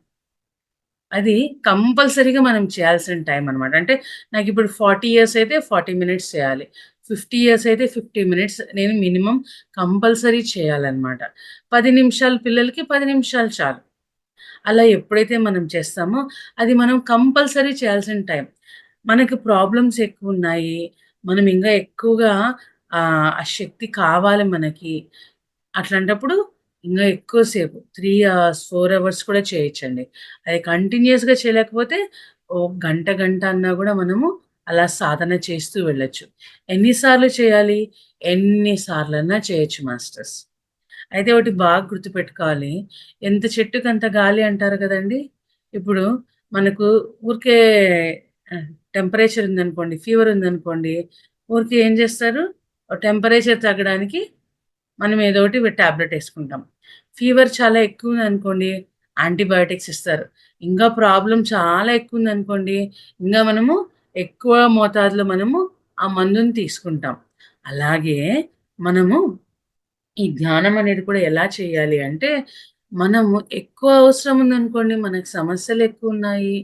అది కంపల్సరీగా మనం చేయాల్సిన టైం అనమాట. అంటే నాకిప్పుడు 40 ఇయర్స్ అయితే 40 మినిట్స్ చేయాలి. 50 ఇయర్స్ అయితే 50 మినిట్స్ నేను మినిమమ్ కంపల్సరీ చేయాలనమాట. 10 నిమిషాలు పిల్లలకి 10 నిమిషాలు చాలు. అలా ఎప్పుడైతే మనం చేస్తామో అది మనం కంపల్సరీ చేయాల్సిన టైం. మనకు ప్రాబ్లమ్స్ ఎక్కువున్నాయి. మనం ఇంకా ఎక్కువగా ఆ శక్తి కావాలి మనకి. అట్లాంటప్పుడు ఇంగా ఎక్కువ సేపు 3 అవర్స్, 4 అవర్స్ కూడా చేయొచ్చండి. అది కంటిన్యూయస్‌గా చేయలేకపోతే ఓ గంట, గంట అన్నా గూడా మనము అలా సాధన చేస్తూ వెళ్ళొచ్చు. ఎన్ని సార్లు చేయాలి? ఎన్ని సార్లన్నా చేయొచ్చు మాస్టర్స్. అయితే ఒకటి బాగా గుర్తుపెట్టుకోవాలి. ఎంత చెట్టుకంత గాలి అంటారు గదండీ! ఇప్పుడు మనకు ఊరికే టెంపరేచర్ ఉందనుకోండి, ఫీవర్ ఉందనుకోండి, ఊరికే ఏం జేస్తారు? టెంపరేచర్ తగ్గడానికి మనం ఏదోకటి టాబ్లెట్ యేసుకుంటాం. ఫీవర్ చాలా ఎక్కువుందనుకోండి, యాంటీబయోటిక్స్ ఇస్తారు. ఇంకా ప్రాబ్లమ్ చాలా ఎక్కువుందనుకోండి, ఇంగా మనము ఎక్కువ మోతాదులో మనము ఆ మందుని తీసుకుంటాం. అలాగే మనము ఈ ధ్యానం అనేది కూడా ఎలా చేయాలి అంటే, మనము ఎక్కువ అవసరం ఉందనుకోండి, మనకు సమస్యలెక్కువున్నాయి.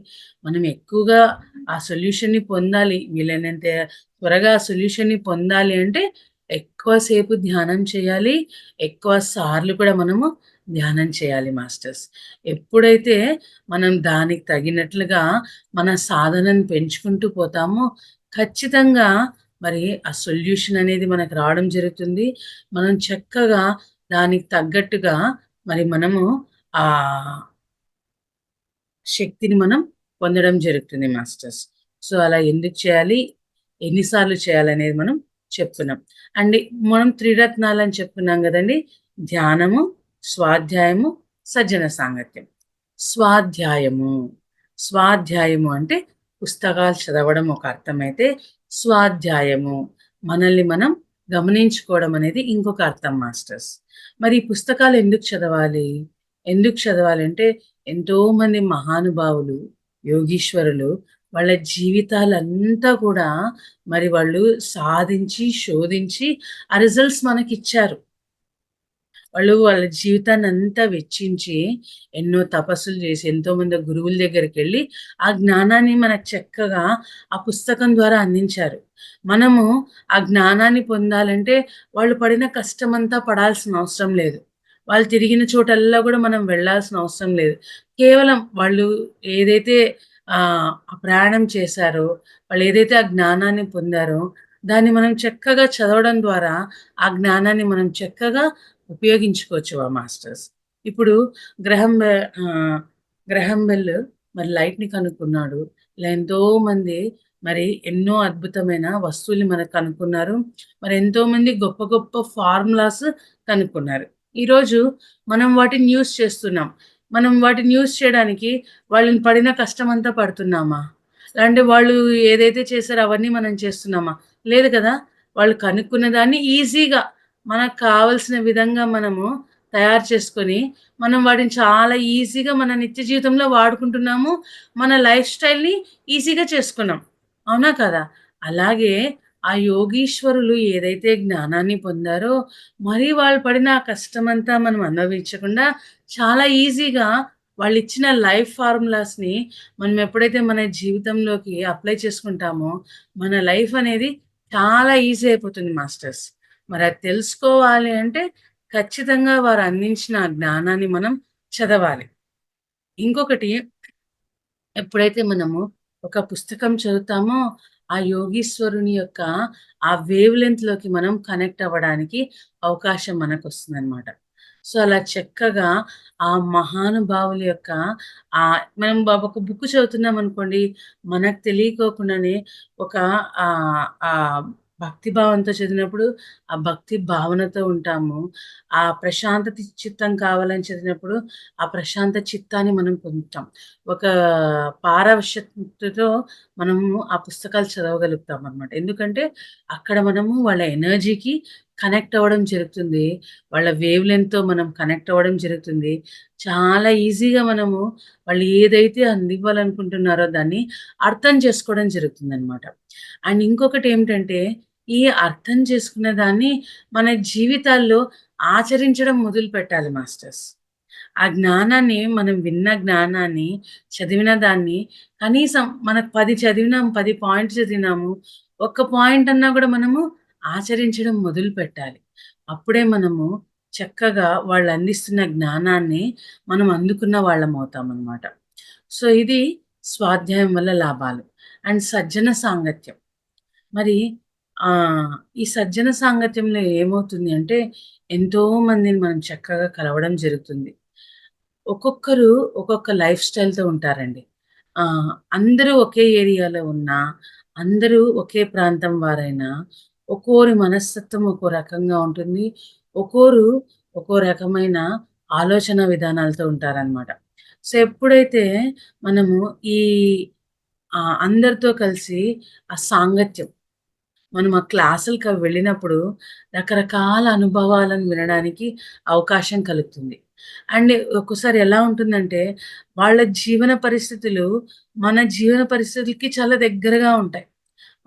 మనం ఎక్కువగా ఆ సొల్యూషన్‌ని పొందాలి. వీలైనంత త్వరగా ఆ సొల్యూషన్‌ని పొందాలి అంటే, ఎక్కువ సేపు ధ్యానం చేయాలి. ఎక్కువ సార్లు కూడా మనము ధ్యానం చేయాలి మాస్టర్స్. ఎప్పుడైతే మనం దానికి తగినట్లుగా మన సాధనను పెంచుకుంటూ పోతామో, ఖచ్చితంగా మరి ఆ సొల్యూషన్ అనేది మనకు రావడం జరుగుతుంది. మనం చక్కగా దానికి తగ్గట్టుగా మరి మనము ఆహ్, శక్తిని మనం పొందడం జరుగుతుంది మాస్టర్స్. సో, అలా ఎందుకు చేయాలి? ఎన్ని సార్లు చేయాలనేది మనం చెప్పుకున్నాం. అండ్ మనం త్రిరత్నాలని చెప్పుకున్నాం గదండీ! ధ్యానము, స్వాధ్యాయము, సజ్జన సాంగత్యం. స్వాధ్యాయము, స్వాధ్యాయము అంటే పుస్తకాలు చదవడం ఒక అర్థమైతే, స్వాధ్యాయము, మనల్ని మనం గమనించుకోవడం అనేది ఇంకొక అర్థం మాస్టర్స్. మరి ఈ పుస్తకాలు ఎందుకు చదవాలి? ఎందుకు చదవాలంటే, ఎంతోమంది మహానుభావులు, యోగీశ్వరులు వాళ్ళ జీవితాలంతా కూడా మరి వాళ్ళు సాధించి, శోధించి ఆ రిజల్ట్స్ మనకిచ్చారు. వాళ్ళు వాళ్ళ జీవితాన్నంతా వెచ్చించి, ఎన్నో తపస్సులు చేసి, ఎంతోమంది గురువుల దగ్గరికెళ్ళి, ఆ జ్ఞానాన్ని మనకు చక్కగా ఆ పుస్తకం ద్వారా అందించారు. మనము ఆ జ్ఞానాన్ని పొందాలంటే, వాళ్ళు పడిన కష్టమంతా పడాల్సిన అవసరం లేదు. వాళ్ళు తిరిగిన చోటల్లా గూడా మనం వెళ్ళాల్సిన అవసరం లేదు. కేవలం వాళ్ళు ఏదైతే ప్రయాణం చేశారో, వాళ్ళేదైతే ఆ జ్ఞానాన్ని పొందారో, దాన్ని మనం చక్కగా చదవడం ద్వారా, ఆ జ్ఞానాన్ని మనం చక్కగా ఉపయోగించుకోవచ్చు ఆ మాస్టర్స్. ఇప్పుడు గ్రహం బె ఆహ్, గ్రహం బెల్ మరి లైట్‌ని కనుక్కున్నాడు. ఇలా ఎంతోమంది మరి ఎన్నో అద్భుతమైన వస్తువుల్ని మనకు కనుక్కున్నారు. మరి ఎంతోమంది గొప్ప గొప్ప ఫార్ములాస్ కనుక్కున్నారు. ఈరోజు మనం వాటిని యూజ్ చేస్తున్నాం. మనం వాటిని యూజ్ చేయడానికి వాళ్ళని పడిన కష్టమంతా పడుతున్నామా? లేదంటే వాళ్ళు ఏదైతే చేశారో అవన్నీ మనం చేస్తున్నామా? లేదు కదా! వాళ్ళు కనుక్కున్న దాన్ని ఈజీగా మనకు కావాల్సిన విధంగా మనము తయారు చేసుకొని, మనం వాటిని చాలా ఈజీగా మన నిత్య జీవితంలో వాడుకుంటున్నాము. మన లైఫ్ స్టైల్‌ని ఈజీగా చేసుకున్నాం. అవునా కదా? అలాగే ఆ యోగీశ్వరులు ఏదైతే జ్ఞానాన్ని పొందారో, మరి వాళ్ళు పడిన ఆ కష్టమంతా మనం అనుభవించకుండా చాలా ఈజీగా వాళ్ళిచ్చిన లైఫ్ ఫార్ములాస్‌ని మనం ఎప్పుడైతే మన జీవితంలోకి అప్లై చేసుకుంటామో, మన లైఫ్ అనేది చాలా ఈజీ అయిపోతుంది మాస్టర్స్. మరది తెలుసుకోవాలి అంటే, ఖచ్చితంగా వారు అందించిన ఆ జ్ఞానాన్ని మనం చదవాలి. ఇంకొకటి ఎప్పుడైతే మనము ఒక పుస్తకం చదువుతామో, ఆ యోగీశ్వరుని యొక్క ఆ వేవ్ లెంగ్త్‌లోకి మనం కనెక్ట్ అవ్వడానికి అవకాశం మనకొస్తుందనమాట. సో, అలా చక్కగా ఆ మహానుభావుల యొక్క మనం ఒక బుక్ చదువుతున్నామనుకోండి, మనకు తెలియకోకుండానే ఒక భక్తి భావంతో చదివినప్పుడు, ఆ భక్తి భావనతో ఉంటాము. ఆ ప్రశాంతత చిత్తం కావాలని చదివినప్పుడు, ఆ ప్రశాంత చిత్తాన్ని మనం పొందుతాం. ఒక పారవశ్యతతో మనము ఆ పుస్తకాలు చదవగలుగుతామనమాట. ఎందుకంటే, అక్కడ మనము వాళ్ళ ఎనర్జీకి కనెక్ట్ అవ్వడం జరుగుతుంది. వాళ్ళ వేవ్ లెంగ్త్‌తో మనం కనెక్ట్ అవ్వడం జరుగుతుంది. చాలా ఈజీగా మనము వాళ్ళు ఏదైతే అందివ్వాలనుకుంటున్నారో దాన్ని అర్థం చేసుకోవడం జరుగుతుందనమాట. అండ్ ఇంకొకటేమిటంటే, ఈ అర్థం చేసుకున్న దాన్ని మన జీవితాల్లో ఆచరించడం మొదలుపెట్టాలి మాస్టర్స్. ఆ జ్ఞానాన్ని మనం విన్న జ్ఞానాన్ని, చదివిన దాన్ని కనీసం మనకు 10 చదివినాం, 10 పాయింట్స్ చదివినాము. ఒక్క పాయింట్ అన్నా గూడా మనము ఆచరించడం మొదలుపెట్టాలి. అప్పుడే మనము చక్కగా వాళ్ళందిస్తున్న జ్ఞానాన్ని మనం అందుకున్న వాళ్ళమవుతామనమాట. సో, ఇది స్వాధ్యాయం వల్ల లాభాలు. అండ్ సజ్జన సాంగత్యం. మరి ఈ సజ్జన సాంగత్యంలో ఏమవుతుంది అంటే, ఎంతో మందిని మనం చక్కగా కలవడం జరుగుతుంది. ఒక్కొక్కరు ఒక్కొక్క లైఫ్ స్టైల్‌తో ఉంటారండి. అందరూ ఒకే ఏరియాలో ఉన్నా, అందరూ ఒకే ప్రాంతం వారైనా, ఒక్కోరి మనస్తత్వం ఒక్కో రకంగా ఉంటుంది. ఒక్కోరు ఒక్కో రకమైన ఆలోచన విధానాలతో ఉంటారనమాట. సో, ఎప్పుడైతే మనము ఈ అందరితో కలిసి ఆ సాంగత్యం మనం ఆ క్లాసులకవి వెళ్ళినప్పుడు రకరకాల అనుభవాలను వినడానికి అవకాశం కలుగుతుంది. అండ్ ఒక్కోసారి ఎలా ఉంటుందంటే, వాళ్ళ జీవన పరిస్థితులు మన జీవన పరిస్థితులకి చాలా దగ్గరగా ఉంటాయి.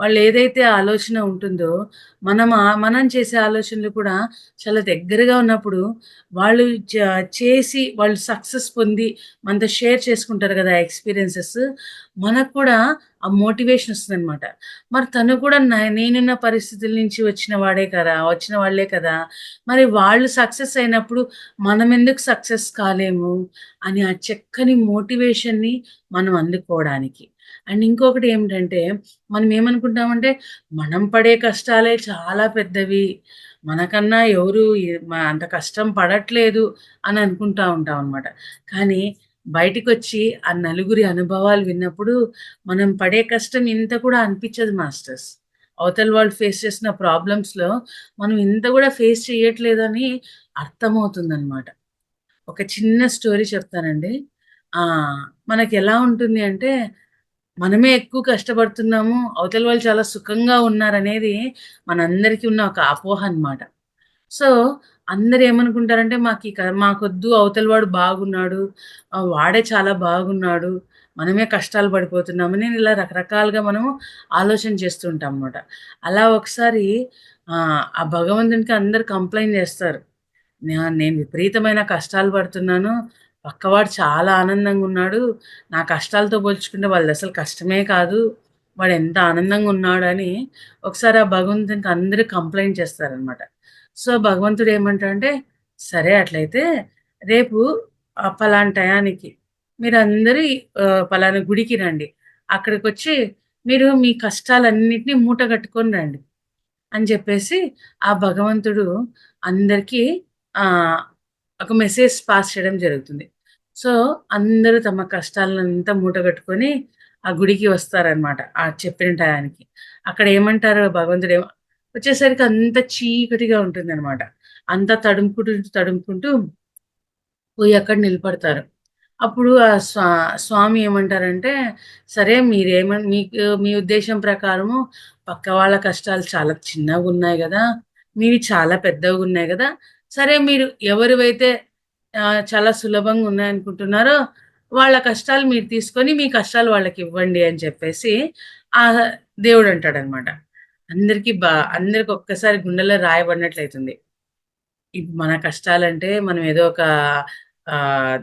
వాళ్ళేదైతే ఆలోచన ఉంటుందో, మనం చేసే ఆలోచనలు కూడా చాలా దగ్గరగా ఉన్నప్పుడు, వాళ్ళు చ చేసి వాళ్ళు సక్సెస్ పొంది మనతో షేర్ చేసుకుంటారు గదా! ఎక్స్‌పీరియన్సెస్. మనకు కూడా ఆ మోటివేషన్ ఒస్తదనమాట. మరి తను కూడా నేనున్న పరిస్థితుల నుంచి వచ్చిన వాడే కదా! వచ్చిన వాళ్ళే కదా! మరి వాళ్ళు సక్సెస్ అయినప్పుడు మనమెందుకు సక్సెస్ కాలేము? అని ఆ చక్కని మోటివేషన్‌ని మనం అందుకోవడానికి. అండ్ ఇంకొకటి ఏమిటంటే, మనం ఏమనుకుంటామంటే, మనం పడే కష్టాలే చాలా పెద్దవి. మనకన్నా ఎవరు అంత కష్టం పడట్లేదు అని అనుకుంటా ఉంటామనమాట. కానీ బయటికొచ్చి ఆ నలుగురి అనుభవాలు విన్నప్పుడు, మనం పడే కష్టం ఇంత కూడా అనిపిచ్చదు మాస్టర్స్. అవతల వాళ్ళు ఫేస్ చేసిన ప్రాబ్లమ్స్‌లో మనం ఇంత గూడా ఫేస్ చేయట్లేదని అర్థమవుతుందనమాట. ఒక చిన్న స్టోరీ చెప్తానండి. మనకెలా ఉంటుంది అంటే మనమే ఎక్కువ కష్టపడుతున్నాము. అవతల వాళ్ళు చాలా సుఖంగా ఉన్నారనేది మనందరికీ ఉన్న ఒక అపోహ అన్నమాట. సో, అందరూ ఏమనుకుంటారంటే మాకొద్దు అవతల వాడు బాగున్నాడు. వాడే చాలా బాగున్నాడు. మనమే కష్టాలు పడిపోతున్నామని ఇలా రకరకాలుగా మనము ఆలోచన చేస్తూ ఉంటాం అన్నమాట. అలా ఒకసారి ఆ భగవంతునికి అందరూ కంప్లెయింట్ చేస్తారు. నేను విపరీతమైన కష్టాలు పడుతున్నాను. పక్కవాడు చాలా ఆనందంగున్నాడు. నా కష్టాలతో పోల్చుకుంటే వాళ్ళదసలు కష్టమే కాదు. వాడెంత ఆనందంగున్నాడని ఒకసారి ఆ భగవంతునికి అందరూ కంప్లెయింట్ చేస్తారనమాట. సో, భగవంతుడేమంటాడంటే, సరే అట్లయితే రేపు పలానా టయానికి మీరందరూ పలానా గుడికి రండి. అక్కడికొచ్చి మీరు మీ కష్టాలన్నిటిని మూట గట్టుకొని రండి. అని చెప్పేసి ఆ భగవంతుడు అందరికీ ఆహ్, ఒక మెసేజ్ పాస్ చేయడం జరుగుతుంది. సో, అందరూ తమ కష్టాలనంతా మూటగట్టుకొని ఆ గుడికి వస్తారనమాట. ఆ చెప్పిన టయానికి. అక్కడ ఏమంటారు భగవంతుడేమో వచ్చేసరికి అంతా చీకటిగా ఉంటుందనమాట. అంతా తడుముకుంటూ పోయి అక్కడ నిలబడతారు. అప్పుడు ఆ స్వామి ఏమంటారంటే, "సరే మీ ఉద్దేశం ప్రకారము పక్క వాళ్ళ కష్టాలు చాలా చిన్నగున్నాయి గదా! మీవి చాలా పెద్దగున్నాయి గదా! సరే మీరు ఎవరివైతే చాలా సులభంగా ఉన్నాయనుకుంటున్నారో వాళ్ళ కష్టాలు మీరు తీసుకొని మీ కష్టాలు వాళ్ళకివ్వండి" అని చెప్పేసి ఆహ్, దేవుడంటాడనమాట. అందరికి ఒక్కసారి గుండెలో రాయి పడినట్లయితుంది. మన కష్టాలంటే మనం ఏదో ఒక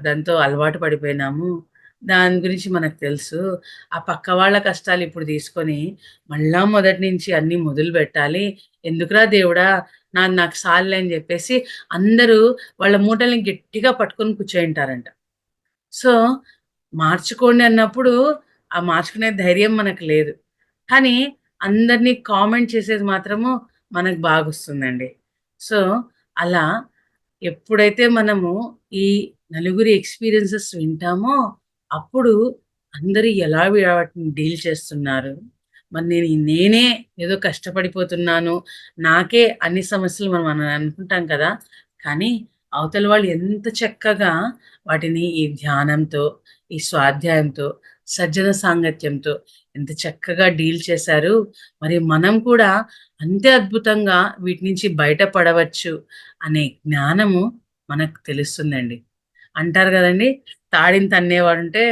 దాంతో అలవాటు పడిపోయినాము. దాని గురించి మనకు తెలుసు. ఆ పక్క వాళ్ళ కష్టాలు ఇప్పుడు తీసుకొని, మళ్ళా మొదటి నుంచి అన్నీ మొదలుపెట్టాలి. ఎందుకురా దేవుడా! నాకు సాలులే అని జెప్పేసి అందరూ వాళ్ళ మూటల్ని గట్టిగా పట్టుకొని కూర్చోయింటారంట. సో, మార్చుకోండి అన్నప్పుడు, ఆ మార్చుకునే ధైర్యం మనకు లేదు. కానీ, అందరిని కామెంట్ చేసేది మాత్రము మనకు బాగొస్తుందండి. సో, అలా ఎప్పుడైతే మనము ఈ నలుగురి ఎక్స్‌పీరియన్సెస్ వింటామో, అప్పుడు అందరూ ఎలా వాటిని డీల్ చేస్తున్నారు. మరి నేనే ఏదో కష్టపడిపోతున్నాను. నాకే అన్ని సమస్యలు మనం అనుకుంటాం కదా! కానీ అవతల వాళ్ళు ఎంత చక్కగా వాటిని ఈ ధ్యానంతో, ఈ స్వాధ్యాయంతో, సజ్జన సాంగత్యంతో ఎంత చక్కగా డీల్ చేశారు. మరి మనం కూడా అంతే అద్భుతంగా వీటి నుంచి బయటపడవచ్చు అనే జ్ఞానము మనకు తెలుస్తుందండి. అంటారు గదండీ! తాడిని తన్నేవాడుంటే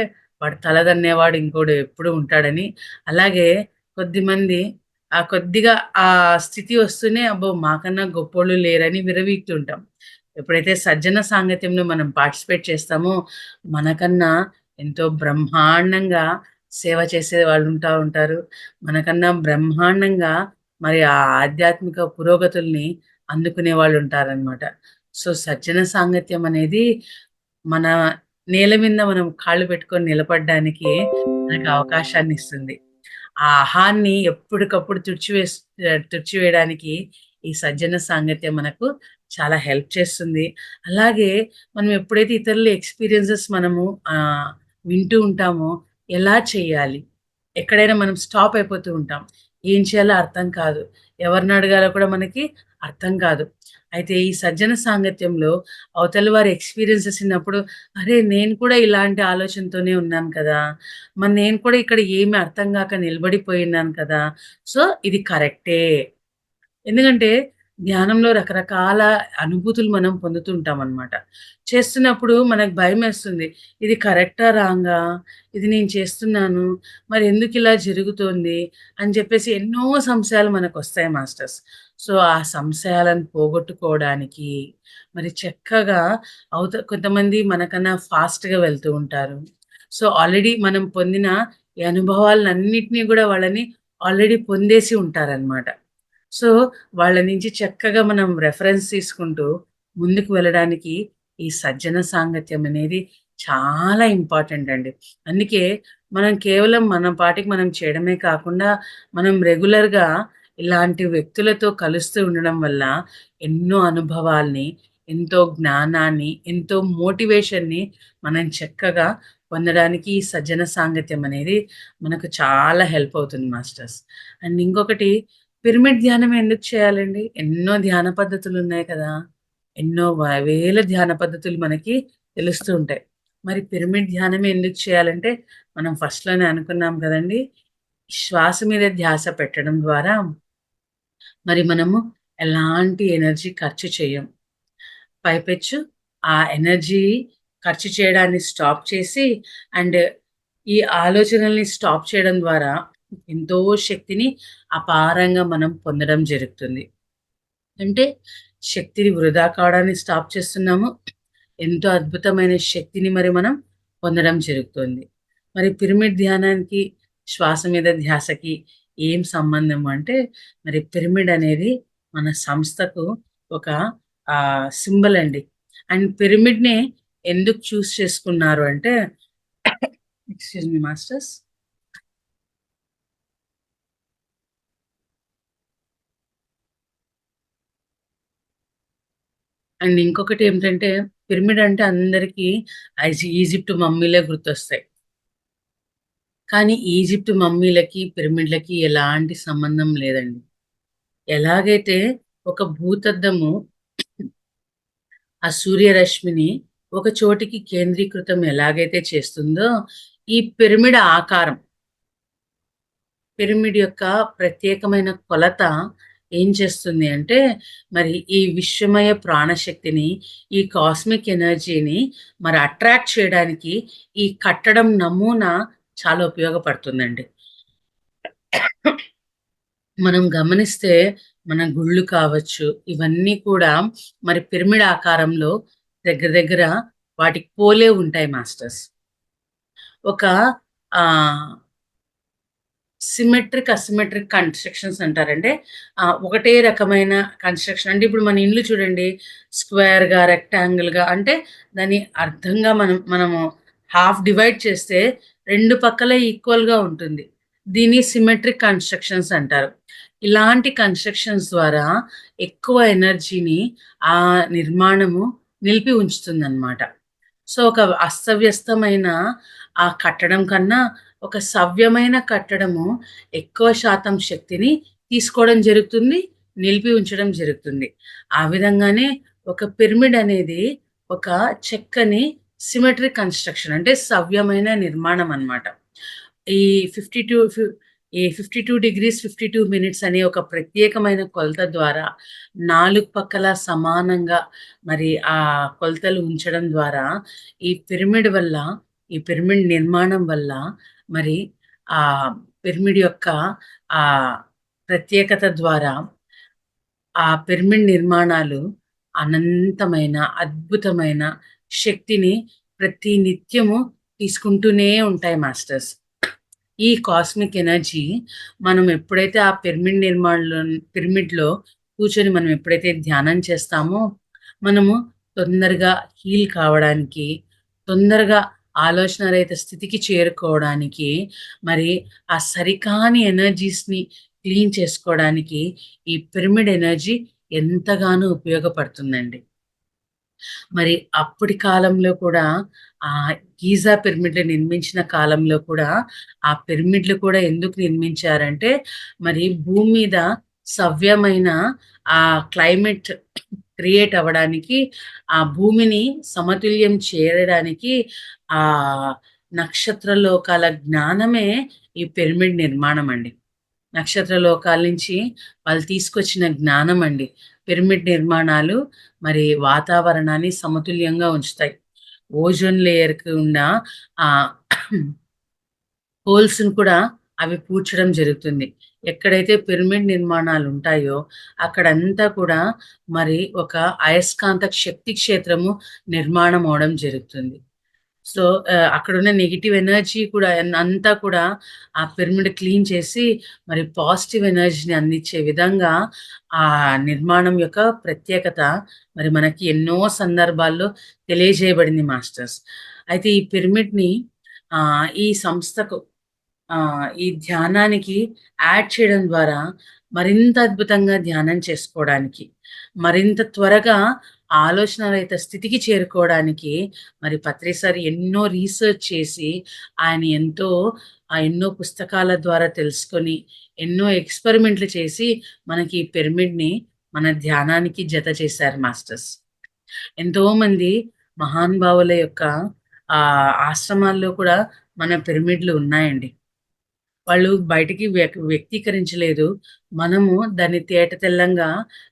వాడు తల తన్నేవాడు ఇంకోడు ఎప్పుడూ ఉంటాడని. అలాగే కొద్దిమంది కొద్దిగా ఆ స్థితి వస్తూనే అబ్బో! మాకన్నా గొప్పోళ్ళు లేరని విర్రవీగుతుంటాం. ఎప్పుడైతే సజ్జన సాంగత్యంలో మనం పార్టిసిపేట్ చేస్తామో, మనకన్నా ఎంతో బ్రహ్మాండంగా సేవ చేసే వాళ్ళుంటా ఉంటారు. మనకన్నా బ్రహ్మాండంగా మరి ఆ ఆధ్యాత్మిక పురోగతుల్ని అందుకునే వాళ్ళుంటారనమాట. సో, సజ్జన సాంగత్యం అనేది మన నేల మీద మనం కాళ్ళు పెట్టుకొని నిలబడ్డానికి మనకు అవకాశాన్నిస్తుంది. ఆ అహాన్ని ఎప్పటికప్పుడు తుడిచివేయడానికి ఈ సజ్జన సాంగత్యం మనకు చాలా హెల్ప్ చేస్తుంది. అలాగే మనం ఎప్పుడైతే ఇతరుల ఎక్స్‌పీరియన్సెస్ మనము ఆహ్, వింటూ ఉంటామో ఎలా చేయాలి? ఎక్కడైనా మనం స్టాప్ అయిపోతూ ఉంటాం. ఏం చేయాలో అర్థం కాదు. ఎవరిని అడగాలో కూడా మనకి అర్థం కాదు. అయితే ఈ సజ్జన సాంగత్యంలో అవతల వారి ఎక్స్‌పీరియన్సెస్ ఇన్నప్పుడు, అరే! నేను కూడా ఇలాంటి ఆలోచనతోనే ఉన్నాను కదా! మరి నేను కూడా ఇక్కడ ఏమి అర్థం గాక నిలబడిపోయున్నాను కదా! సో, ఇది కరెక్టే. ఎందుకంటే, ధ్యానంలో రకరకాల అనుభూతులు మనం పొందుతుంటామనమాట. చేస్తున్నప్పుడు మనకు భయమేస్తుంది. ఇది కరెక్టా? రాంగా? ఇది నేను చేస్తున్నాను. మరి ఎందుకిలా జరుగుతోంది? అని చెప్పేసి ఎన్నో సంశయాలు మనకొస్తాయి మాస్టర్స్. సో, ఆ సంశయాలను పోగొట్టుకోవడానికి మరి చక్కగా కొంతమంది మనకన్నా ఫాస్ట్‌గా వెళ్తూ ఉంటారు. సో, ఆల్రెడీ మనం పొందిన ఈ అనుభవాలన్నిటిని గూడా వాళ్ళని ఆల్రెడీ పొందేసి ఉంటారనమాట. సో, వాళ్ళ నుంచి చక్కగా మనం రెఫరెన్స్ తీసుకుంటూ ముందుకు వెళ్ళడానికి ఈ సజ్జన సాంగత్యం అనేది చాలా ఇంపార్టెంట్ అండి. అందుకే మనం కేవలం మన పాటికి మనం చేయడమే కాకుండా, మనం రెగ్యులర్‌గా ఇలాంటి వ్యక్తులతో కలుస్తూ ఉండడం వల్ల ఎన్నో అనుభవాల్ని, ఎంతో జ్ఞానాన్ని, ఎంతో మోటివేషన్‌ని మనం చక్కగా పొందడానికి ఈ సజ్జన సాంగత్యం అనేది మనకు చాలా హెల్ప్ అవుతుంది మాస్టర్స్. అండ్ ఇంకొకటి పిరమిడ్ ధ్యానం ఎందుకు చేయాలండి? ఎన్నో ధ్యాన పద్ధతులున్నాయి కదా! ఎన్నో వేల ధ్యాన పద్ధతులు మనకి తెలుస్తూ ఉంటాయి. మరి పిరమిడ్ ధ్యానమే ఎందుకు చేయాలంటే, మనం ఫస్ట్‌లోనే అనుకున్నాం కదండీ! శ్వాస మీద ధ్యాస పెట్టడం ద్వారా మరి మనము ఎలాంటి ఎనర్జీ ఖర్చు చెయ్యం. పైపెచ్చు ఆ ఎనర్జీ ఖర్చు చేయడాన్ని స్టాప్ చేసి అండ్ ఈ ఆలోచనల్ని స్టాప్ చేయడం ద్వారా ఎంతో శక్తిని అపారంగా మనం పొందడం జరుగుతుంది. అంటే శక్తిని వృధా కావడాన్ని స్టాప్ చేస్తున్నాము. ఎంతో అద్భుతమైన శక్తిని మరి మనం పొందడం జరుగుతుంది. మరి పిరమిడ్ ధ్యానానికి, శ్వాస మీద ధ్యాసకి ఏం సంబంధం అంటే, మరి పిరమిడ్ అనేది మన సంస్థకు ఒక సింబల్ అండి. అండ్ పిరమిడ్‌నే ఎందుకు చూజ్ చేసుకున్నారు అంటే ఎక్స్‌క్యూజ్ మీ మాస్టర్స్. అండ్ ఇంకొకటేమిటంటే పిరమిడ్ అంటే అందరికీ ఈజిప్ట్ మమ్మీలే గుర్తొస్తాయి. కానీ ఈజిప్ట్ మమ్మీలకి, పిరమిడ్‌లకి ఎలాంటి సంబంధం లేదండి. ఎలాగైతే ఒక భూతద్దము ఆ సూర్యరశ్మిని ఒక చోటికి కేంద్రీకృతం ఎలాగైతే చేస్తుందో, ఈ పిరమిడ్ ఆకారం, పిరమిడ్ యొక్క ప్రత్యేకమైన కొలత ఏం చేస్తుంది అంటే, మరి ఈ విశ్వమయ ప్రాణశక్తిని, ఈ కాస్మిక్ ఎనర్జీని మరి అట్రాక్ట్ చేయడానికి ఈ కట్టడం నమూనా చాలా ఉపయోగపడుతుందండి. మనం గమనిస్తే మన గుళ్ళు కావచ్చు, ఇవన్నీ కూడా మరి పిరమిడ్ ఆకారంలో దగ్గర దగ్గర వాటికి పోలే ఉంటాయి మాస్టర్స్. ఒక ఆహ్, సిమెట్రిక్, అసిమెట్రిక్ కన్‌స్ట్రక్షన్స్ అంటారంటే ఒకటే రకమైన కన్‌స్ట్రక్షన్ అంటే ఇప్పుడు మన ఇల్లు చూడండి స్క్వేర్‌గా, రెక్టాంగిల్‌గా అంటే దాని అర్థంగా మనము హాఫ్ డివైడ్ చేస్తే 2 పక్కల ఈక్వల్‌గా ఉంటుంది. దీన్ని సిమెట్రిక్ కన్‌స్ట్రక్షన్స్ అంటారు. ఇలాంటి కన్‌స్ట్రక్షన్స్ ద్వారా ఎక్కువ ఎనర్జీని ఆ నిర్మాణము నిలిపి ఉంచుతుందన్నమాట. సో, ఒక అస్తవ్యస్తమైన ఆ కట్టడం కన్నా, ఒక సవ్యమైన కట్టడము ఎక్కువ శాతం శక్తిని తీసుకోవడం జరుగుతుంది, నిలిపి ఉంచడం జరుగుతుంది. ఆ విధంగానే ఒక పిరమిడ్ అనేది ఒక చక్కని సిమెట్రిక్ కన్‌స్ట్రక్షన్ అంటే సవ్యమైన నిర్మాణం అన్నమాట. ఈ 52 ఫి ఈ 52 డిగ్రీస్ 52 మినిట్స్ అనే ఒక ప్రత్యేకమైన కొలత ద్వారా 4 పక్కల సమానంగా మరి ఆ కొలతలు ఉంచడం ద్వారా ఈ పిరమిడ్ వల్ల, ఈ పిరమిడ్ నిర్మాణం వల్ల మరి ఆ పిరమిడ్ యొక్క ఆహ్, ప్రత్యేకత ద్వారా ఆ పిరమిడ్ నిర్మాణాలు అనంతమైన, అద్భుతమైన శక్తిని ప్రతి నిత్యము తీసుకుంటూనే ఉంటాయి మాస్టర్స్. ఈ కాస్మిక్ ఎనర్జీ మనం ఎప్పుడైతే ఆ పిరమిడ్‌లో కూర్చొని మనం ఎప్పుడైతే ధ్యానం చేస్తామో, మనము తొందరగా హీల్ కావడానికి, తొందరగా ఆలోచన రహిత స్థితికి చేరుకోవడానికి, మరి ఆ సరికాని ఎనర్జీస్‌ని క్లీన్ చేసుకోవడానికి ఈ పిరమిడ్ ఎనర్జీ ఎంతగానో ఉపయోగపడుతుందండి. మరి అప్పటి కాలంలో కూడా గీజా పిరమిడ్‌లు నిర్మించిన కాలంలో కూడా, ఆ పిరమిడ్‌లు కూడా ఎందుకు నిర్మించారంటే, మరి భూమి మీద సవ్యమైన క్లైమేట్ క్రియేట్ అవ్వడానికి, ఆ భూమిని సమతుల్యం చేరడానికి ఆహ్, నక్షత్ర లోకాల జ్ఞానమే ఈ పిరమిడ్ నిర్మాణం అండి. నక్షత్ర లోకాల నుంచి వాళ్ళు తీసుకొచ్చిన జ్ఞానం అండి. పిరమిడ్ నిర్మాణాలు మరి వాతావరణాన్ని సమతుల్యంగా ఉంచుతాయి. ఓజోన్ లేయర్‌కి ఉన్న ఆహ్, హోల్స్‌ని కూడా అవి పూడ్చడం జరుగుతుంది. ఎక్కడైతే పిరమిడ్ నిర్మాణాలుంటాయో అక్కడంతా కూడా మరి ఒక అయస్కాంత శక్తి క్షేత్రము నిర్మాణం అవ్వడం జరుగుతుంది. సో, అక్కడున్న నెగెటివ్ ఎనర్జీ కూడా అంతా కూడా ఆ పిరమిడ్ క్లీన్ చేసి, మరి పాజిటివ్ ఎనర్జీని అందించే విధంగా ఆ నిర్మాణం యొక్క ప్రత్యేకత మరి మనకి ఎన్నో సందర్భాల్లో తెలియజేయబడింది మాస్టర్స్. అయితే ఈ పిరమిడ్‌ని ఈ సంస్థకు ఈ ధ్యానానికి యాడ్ చేయడం ద్వారా మరింత అద్భుతంగా ధ్యానం చేసుకోవడానికి, మరింత త్వరగా ఆలోచన రహిత స్థితికి చేరుకోవడానికి మరి పత్రి సార్ ఎన్నో రీసెర్చ్ చేసి, ఆయన ఎన్నో పుస్తకాల ద్వారా తెలుసుకొని, ఎన్నో ఎక్స్‌పెరిమెంట్‌లు చేసి మనకి ఈ పిరమిడ్‌ని మన ధ్యానానికి జత చేశారు మాస్టర్స్. ఎంతోమంది మహానుభావుల యొక్క ఆశ్రమాల్లో కూడా మన పిరమిడ్‌లు ఉన్నాయండి. వాళ్ళు బయటికి వ్యక్తీకరించలేదు. మనము దాన్ని తేటతెల్లంగా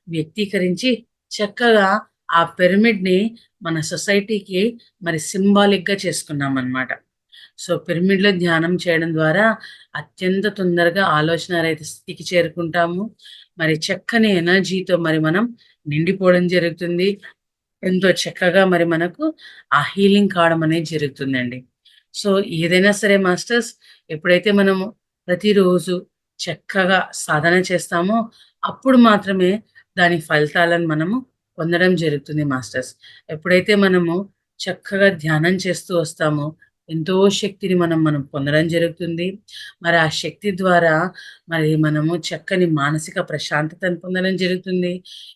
వ్యక్తీకరించి చక్కగా ఆ పిరమిడ్‌ని మన సొసైటీకి మరి సింబాలిక్‌గా చేసుకున్నామనమాట. సో, పిరమిడ్‌లో ధ్యానం చేయడం ద్వారా అత్యంత తొందరగా ఆలోచనారహిత స్థితికి చేరుకుంటాము. మరి చక్కని ఎనర్జీతో మరి మనం నిండిపోవడం జరుగుతుంది. ఎంతో చక్కగా మరి మనకు ఆ హీలింగ్ కావడం అనేది జరుగుతుందండి. సో, ఏదైనా సరే మాస్టర్స్, ఎప్పుడైతే మనము ప్రతిరోజు చక్కగా సాధన చేస్తామో, అప్పుడు మాత్రమే దాని ఫలితాలను మనము పొందడం జరుగుతుంది మాస్టర్స్. ఎప్పుడైతే మనము చక్కగా ధ్యానం చేస్తూ వస్తామో, ఎంతో శక్తిని మనం పొందడం జరుగుతుంది. మరి ఆ శక్తి ద్వారా మరి మనము చక్కని మానసిక ప్రశాంతతను పొందడం జరుగుతుంది.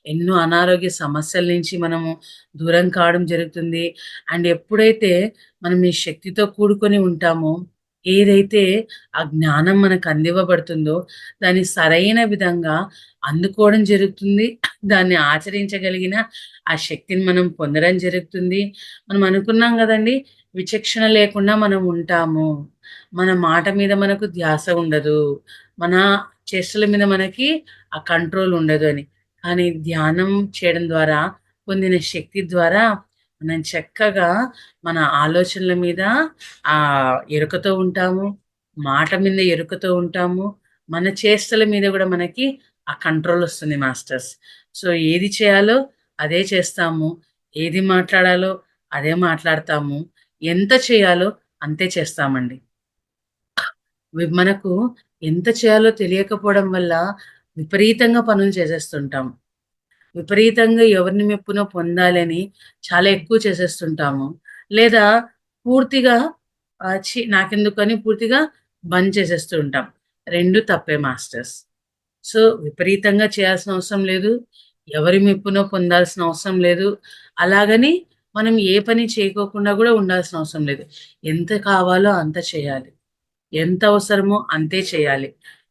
ఎన్నో అనారోగ్య సమస్యల నుంచి మనము దూరం కావడం జరుగుతుంది. అండ్ ఎప్పుడైతే మనం ఈ శక్తితో కూడుకొని ఉంటామో, ఏదైతే ఆ జ్ఞానం మనకు అందివ్వబడుతుందో, దాన్ని సరైన విధంగా అందుకోవడం జరుగుతుంది. దాన్ని ఆచరించగలిగిన ఆ శక్తిని మనం పొందడం జరుగుతుంది. మనం అనుకున్నాం గదండీ! విచక్షణ లేకుండా మనం ఉంటాము. మన మాట మీద మనకు ధ్యాస ఉండదు. మన చేష్టల మీద మనకి ఆ కంట్రోల్ ఉండదు అని. కానీ ధ్యానం చేయడం ద్వారా పొందిన శక్తి ద్వారా మనం చక్కగా మన ఆలోచనల మీద ఎరుకతో ఉంటాము. మాట మీద ఎరుకతో ఉంటాము. మన చేష్టల మీద గూడా మనకి ఆ కంట్రోల్ ఒస్తుంది మాస్టర్స్. సో, ఏది చేయాలో అదే చేస్తాము. ఏది మాట్లాడాలో అదే మాట్లాడతాము. ఎంత చేయాలో అంతే చేస్తామండి. మనకు ఎంత చేయాలో తెలియకపోవడం వల్ల విపరీతంగా పనులు చేసేస్తుంటాం. విపరీతంగా ఎవరిని మెప్పునో పొందాలని చాలా ఎక్కువ చేసేస్తుంటాము. లేదా పూర్తిగా నాకెందుకని పూర్తిగా బంద్ చేసేస్తూ ఉంటాం. 2 తప్పే మాస్టర్స్. సో, విపరీతంగా చేయాల్సిన అవసరం లేదు. ఎవరి మెప్పునో పొందాల్సిన అవసరం లేదు. అలాగని మనం ఏ పని చేయకోకుండా గూడా ఉండాల్సిన అవసరం లేదు. ఎంత కావాలో అంత చేయాలి. ఎంత అవసరమో అంతే చేయాలి.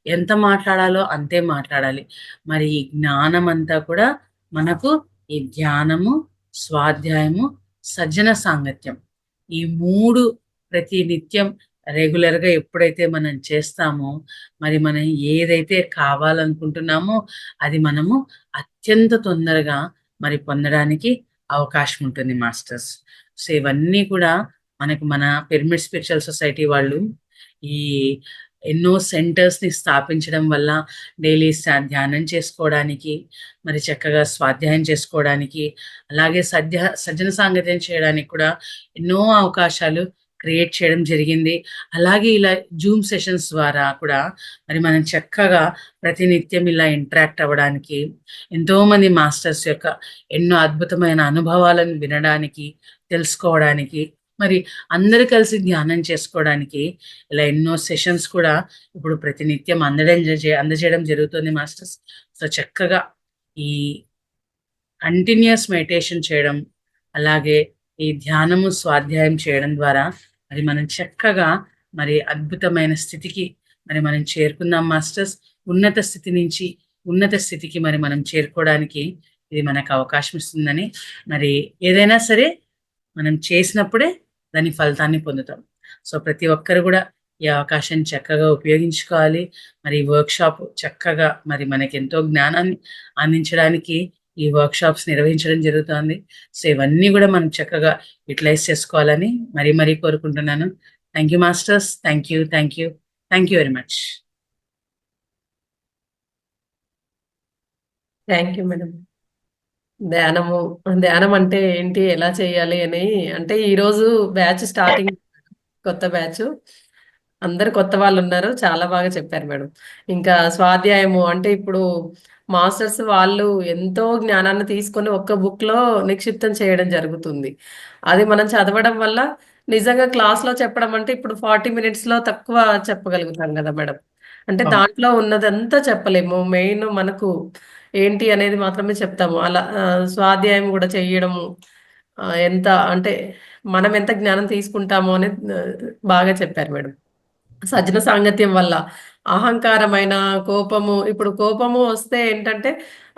ఎంత మాట్లాడాలో అంతే మాట్లాడాలి. మరి ఈ జ్ఞానమంతా కూడా మనకు ఈ ధ్యానము, స్వాధ్యాయము, సజ్జన సాంగత్యం. ఈ 3 ప్రతి నిత్యం రెగ్యులర్‌గా ఎప్పుడైతే మనం చేస్తామో, మరి మనం ఏదైతే కావాలనుకుంటున్నామో అది మనము అత్యంత తొందరగా మరి పొందడానికి అవకాశం ఉంటుంది మాస్టర్స్. సో, ఇవన్నీ కూడా మనకు మన పిరమిడ్ స్పిరిచువల్ సొసైటీ వాళ్ళు ఈ ఎన్నో సెంటర్స్‌ని స్థాపించడం వల్ల డైలీ ధ్యానం చేసుకోవడానికి, మరి చక్కగా స్వాధ్యాయం చేసుకోవడానికి, అలాగే సజ్జన సాంగత్యం చేయడానికి కూడా ఎన్నో అవకాశాలు క్రియేట్ చేయడం జరిగింది. అలాగే ఇలా జూమ్ సెషన్స్ ద్వారా కూడా మరి మనం చక్కగా ప్రతినిత్యం ఇలా ఇంటరాక్ట్ అవ్వడానికి, ఎంతోమంది మాస్టర్స్ యొక్క ఎన్నో అద్భుతమైన అనుభవాలను వినడానికి, తెలుసుకోవడానికి, మరి అందరూ కలిసి ధ్యానం చేసుకోవడానికి ఇలా ఎన్నో సెషన్స్ కూడా ఇప్పుడు ప్రతినిత్యం అందజేయడం జరుగుతుంది మాస్టర్స్. సో, చక్కగా ఈ కంటిన్యూయస్ మెడిటేషన్ చేయడం, అలాగే ఈ ధ్యానము, స్వాధ్యాయం చేయడం ద్వారా మరి మనం చక్కగా మరి అద్భుతమైన స్థితికి మరి మనం చేరుకుందాం మాస్టర్స్. ఉన్నత స్థితి నుంచి ఉన్నత స్థితికి మరి మనం చేరుకోవడానికి ఇది మనకు అవకాశం ఇస్తుందని, మరి ఏదైనా సరే మనం చేసినప్పుడే దాని ఫలితాన్ని పొందుతాం. సో, ప్రతి ఒక్కరు గూడా ఈ అవకాశాన్ని చక్కగా ఉపయోగించుకోవాలి. మరి ఈ వర్క్‌షాప్ చక్కగా మరి మనకెంతో జ్ఞానాన్ని అందించడానికి ఈ వర్క్‌షాప్స్ నిర్వహించడం జరుగుతోంది. సో, ఇవన్నీ గూడా మనం చక్కగా యుటిలైజ్ చేసుకోవాలని మరీ మరీ కోరుకుంటున్నాను. Thank you masters. Thank you. Thank you. Thank you very much. Thank you madam. ధ్యానము ధ్యానం అంటే ఏంటి? ఎలా చేయాలి అని అంటే ఈరోజు బ్యాచ్ స్టార్టింగ్ కొత్త బ్యాచ్. అందరు కొత్త వాళ్ళు ఉన్నారు. చాలా బాగా చెప్పారు మేడం. ఇంకా స్వాధ్యాయము అంటే ఇప్పుడు మాస్టర్స్ వాళ్ళు ఎంతో జ్ఞానాన్ని తీసుకొని ఒక్క బుక్ లో నిక్షిప్తం చేయడం జరుగుతుంది. అది మనం చదవడం వల్ల నిజంగా క్లాస్ లో చెప్పడం అంటే ఇప్పుడు 40 మినిట్స్ లో తక్కువ చెప్పగలుగుతాం కదా మేడం. అంటే అవును. దాంట్లో ఉన్నదంతా చెప్పలేము. మెయిన్ మనకు ఏంటి అనేది మాత్రమే చెప్తాము. అలా స్వాధ్యాయం కూడా చెయ్యడము ఎంత అంటే మనం ఎంత జ్ఞానం తీసుకుంటామో అనేది బాగా చెప్పారు మేడం. సజ్జన సాంగత్యం వల్ల అహంకారమైన, కోపము ఇప్పుడు కోపము వస్తే ఏంటంటే,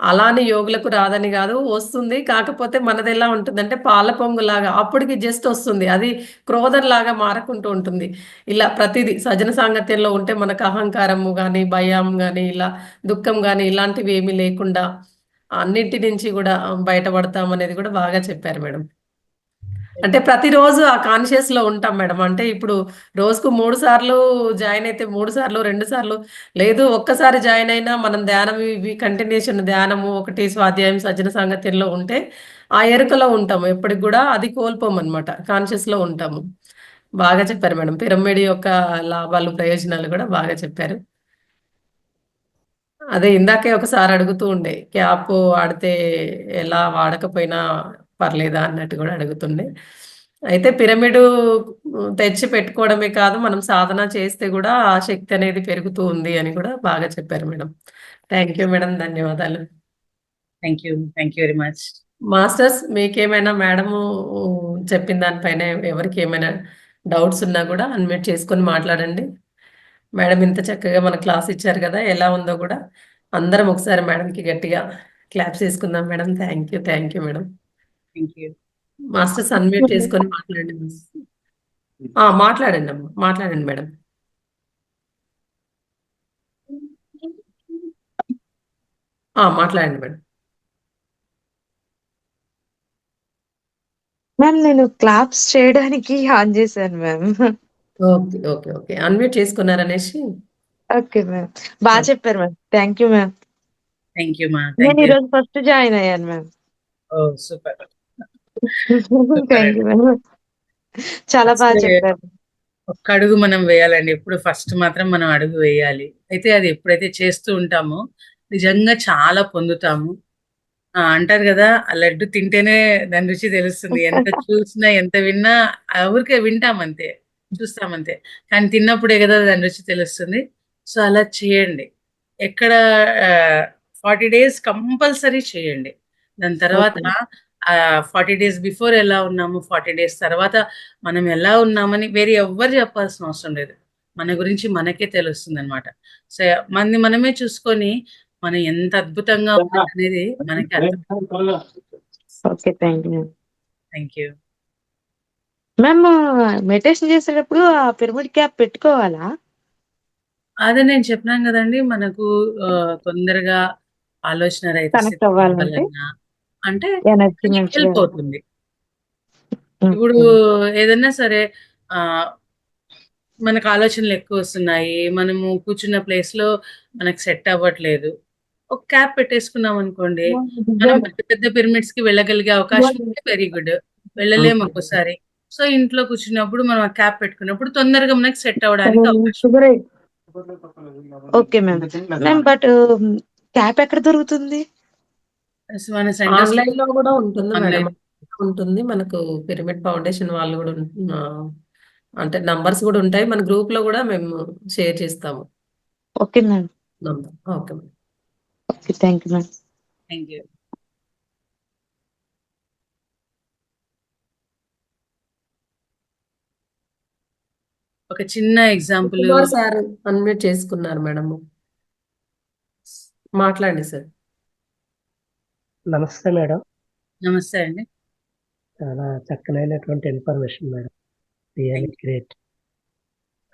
అలాని యోగులకు రాదని గాదు, వస్తుంది. కాకపోతే మనదెలా ఉంటుందంటే, పాల పొంగులాగా అప్పటికి జస్ట్ వస్తుంది. అది క్రోధంలాగా మారకుంటూ ఉంటుంది. ఇలా ప్రతీదీ సజన సాంగత్యంలో ఉంటే మనకు అహంకారము గానీ, భయం గానీ, ఇలా దుఃఖం గానీ, ఇలాంటివి ఏమీ లేకుండా అన్నింటి నుంచి గూడా బయటపడతామనేది గూడా బాగా చెప్పారు మేడం. అంటే ప్రతిరోజు ఆ కాన్షియస్‌లో ఉంటాం మేడం. అంటే ఇప్పుడు రోజుకు 3 సార్లు జాయిన్ అయితే 3 సార్లు, 2 సార్లు లేదు ఒక్కసారి జాయిన్ అయినా మనం ధ్యానం ఇవి కంటిన్యూషన్ ధ్యానము, ఒకటి స్వాధ్యాయం, సజ్జన సాంగత్యంలో ఉంటే ఆ ఎరుకలో ఉంటాము. ఎప్పటికి గూడా అది కోల్పోమనమాట. కాన్షియస్‌లో ఉంటాము. బాగా చెప్పారు మేడం. పిరమిడ్ యొక్క లాభాలు, ప్రయోజనాలు గూడా బాగా చెప్పారు. అదే ఇందాకే ఒకసారి అడుగుతూ ఉండే. క్యాప్ వాడితే ఎలా వాడకపోయినా పర్లేదా అన్నట్టు గూడా అడుగుతుండే. అయితే పిరమిడు తెచ్చి పెట్టుకోవడమే కాదు, మనం సాధన చేస్తే గూడా ఆ శక్తి అనేది పెరుగుతూ ఉంది అని గూడా బాగా చెప్పారు మేడం. Thank you madam. ధన్యవాదాలు. Thank you. Thank you very much. Masters మీకేమైనా మేడము చెప్పిన దానిపైన ఎవరికేమైనా డౌట్స్ ఉన్నా గూడా అన్మ్యూట్ చేసుకొని మాట్లాడండి. మేడం ఇంత చక్కగా మనకు క్లాస్ ఇచ్చారు గదా! ఎలా ఉందో గూడా అందరం ఒకసారి మేడంకి గట్టిగా క్లాప్స్ చేసుకుందాం madam. Thank you. Thank you madam. Thank you. Masters unmute చేసుకొని మాట్లాడండి. ఆ! మాట్లాడండమ్మా. మాట్లాడండి మేడం. ఆ! మాట్లాడండి మేడం. మ్యామ్ నేను క్లాప్స్ చేయడానికి ఆన్ చేశాను ma'am. Okay. Okay. Okay. Unmute చేసుకున్నారనేసి ఓకే మ్యామ్. బా ఓకే. చెప్పారు ma'am. Thank you ma'am. Thank you మా. నేను థ్యాంక్ యూ. ఈరోజు ఫస్ట్ జాయిన్ అయ్యాను మ్యామ్. ఓహ్! సూపర్. సూపర్ థ్యాంక్ అండి. You ma'am. చాలా బాగా ఫస్ట్ చెప్పారు. ఒక్క అడుగు మనం వేయాలండి. ఎప్పుడు ఫస్ట్ మాత్రం మనం అడుగు వేయాలి. అయితే అది ఎప్పుడైతే చేస్తూ ఉంటామో నిజంగా చాలా పొందుతాము. అంటారు గదా! ఆ లడ్డు తింటేనే దాని రుచి తెలుస్తుంది. ఎంత చూసినా, ఎంత విన్నా ఊరికే వింటామంతే. చూస్తామంతే. కానీ తిన్నప్పుడే గదా దాని రుచి తెలుస్తుంది. సో, అలా చేయండి. ఎక్కడ 40 డేస్ కంపల్సరీ చేయండి. దాని తర్వాత ఓకే. 40 డేస్ బిఫోర్ ఎలా ఉన్నాము, 40 డేస్ తర్వాత మనం ఎలా ఉన్నామని వేరే ఎవ్వరు చెప్పాల్సిన అవసరం లేదు. మన గురించి మనకే తెలుస్తుందనమాట. సో, మనది మనమే చూసుకొని మనం ఎంత అద్భుతంగా ఉన్నామనేది మనకే అర్థం. Okay. Thank you ma'am. Thank you. Ma'am meditation చేసేటప్పుడు ఆ పిరమిడ్ క్యాప్ పెట్టుకోవాలా? అదే నేను చెప్పినాను గదండీ! మనకు తొందరగా ఆలోచన రహిత కనెక్ట్ స్థితికి అవ్వాలంటే రావాలన్నా అంటే ఎనర్జీ అది మంచిగా హెల్ప్ అవుతుంది. ఇప్పుడు ఓకే. ఏదన్నా సరే ఆహ్, మనకు ఆలోచనలు ఎక్కువొస్తున్నాయి. మనము కూర్చున్న ప్లేస్‌లో మనకు సెట్ అవ్వట్లేదు. ఒక క్యాప్ పెట్టేసుకున్నామనుకోండి, మనం పెద్ద పెద్ద పిరమిడ్స్‌కి వెళ్ళగలిగే అవకాశం ఉంటే వెరీ గుడ్. వెళ్ళలేము ఒక్కోసారి. సో, ఇంట్లో కూర్చున్నప్పుడు మనం ఆ క్యాప్ పెట్టుకున్నప్పుడు తొందరగా మనకు సెట్ అవ్వడానికి అవకాశం. Sugar okay ma'am. Ma'am but cap ఎక్కడ దొరుకుతుంది? మన సెంటర్స్‌లో ఆన్‌లైన్‌లో గూడా ఉంటుంది మేడం. ఆన్‌లైన్. ఉంటుంది. మనకు పిరమిడ్ ఫౌండేషన్ వాళ్ళు గూడా అంటే నంబర్స్ గూడా ఉంటాయి. మన గ్రూప్‌లో గూడా మేము షేర్ చేస్తాము. Okay ma'am. Number. Okay madam. Okay. Thank you ma'am. Thank you. ఒక చిన్న ఎగ్జాంపుల్ కుమార్ సార్ అన్మ్యూట్ చేసుకున్నారు మేడము. మాట్లాడండి సార్. నమస్తే మేడం. నమస్తే అండి. చాలా చక్కనైనటువంటి information madam. Really thank you. Great.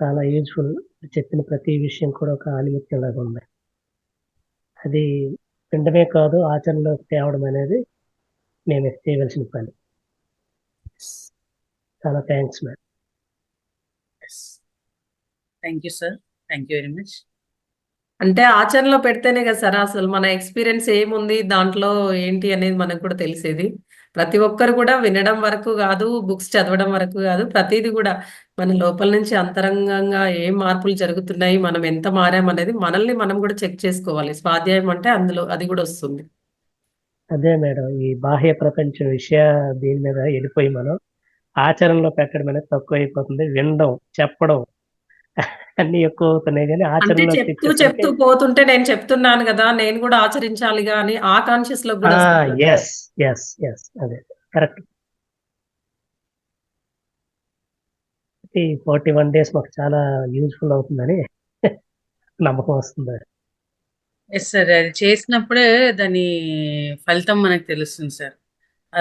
చాలా యూజ్‌ఫుల్. చెప్పిన ప్రతి విషయం కూడా ఒక ఆణిముత్యంలాగా ఉంది. అది వినడమే కాదు ఆచరణలోకి తేవడం అనేది మేము చేయవలసిన పని. చాలా thanks madam. Yes. Thank you sir. Thank you very much. అంటే ఆచరణలో పెడితేనే కదా సార్ అసలు మన ఎక్స్‌పీరియన్స్ ఏముంది, దాంట్లో ఏంటి అనేది మనకు కూడా తెలిసేది. ప్రతి ఒక్కరు కూడా వినడం వరకు గాదు, బుక్స్ చదవడం వరకు గాదు, ప్రతీది గూడా మన లోపల నుంచి అంతరంగంగా ఏం మార్పులు జరుగుతున్నాయి, మనం ఎంత మారామనేది మనల్ని మనం గూడా చెక్ చేసుకోవాలి. స్వాధ్యాయం అంటే అందులో అది గూడా ఒస్తుంది. అదే మేడం. ఈ బాహ్య ప్రపంచం దీని మీద ఎళ్ళిపోయి మనం ఆచరణలో పెట్టడం అనేది తక్కువైపోతుంది. వినడం, చెప్పడం అన్నీ ఎక్కువవుతున్నాయి గానీ అంటే ఆచరణలోకి చెప్తూ తెచ్చేసరికి పోతుంటే నేను చెప్తున్నాను గదా! నేను గూడా ఆచరించాలిగా అని ఆ కాన్షియస్‌లోకి ఆ! గూడా ఒస్తుంది. యెస్. యెస్. యెస్. అదే. కరెక్ట్. ఈ 41 డేస్ మాకు చాలా యూజ్‌ఫుల్ అవుతుందని నమ్మకం వస్తుంది. Yes sir. అది చేసినప్పుడే దాని ఫలితం మనకు తెలుస్తుంది సార్.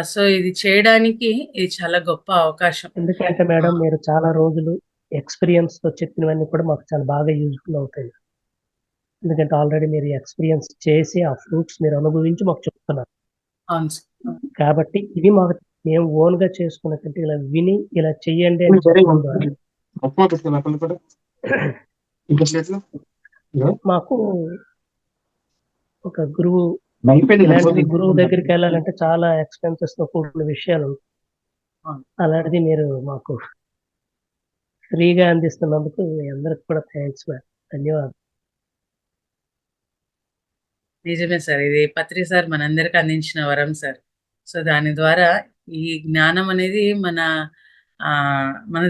సో, ఇది చేయడానికి ఇది చాలా గొప్ప అవకాశం. ఎందుకంటే ఆ! మేడం మీరు చాలా రోజులు ఎక్స్‌పీరియన్స్‌తో చెప్పినవన్నీ కూడా మాకు చాలా బాగా యూజ్‌ఫుల్ అవుతాయి. ఎందుకంటే ఆల్రెడీ మీరు ఎక్స్‌పీరియన్స్ చేసి ఆ ఫ్రూట్స్ మీరు అనుభవించి మాకు చెప్తున్నారు. అవును సార్. కాబట్టి ఇది మాకు మేము ఓన్‌గా చేసుకున్న కంటే ఇలా విని ఇలా చెయ్యండి అని చెప్పడం ద్వారా మాకు ఒక గురువు ఇలాంటివి గురువు దగ్గరికి వెళ్ళాలంటే చాలా ఎక్స్‌పెన్సెస్‌తో కూడిన విషయాలుంటాయి. అవును. అలాంటిది మీరు మాకు ఫ్రీగా అందిస్తున్నందుకు మీ అందరికి కూడా థాంక్స్ మేడం. ధన్యవాదాలు. నిజమే సార్. ఇది పత్రి సార్ మనందరికి అందించిన వరం సార్. సో, దాని ద్వారా ఈ జ్ఞానం అనేది మన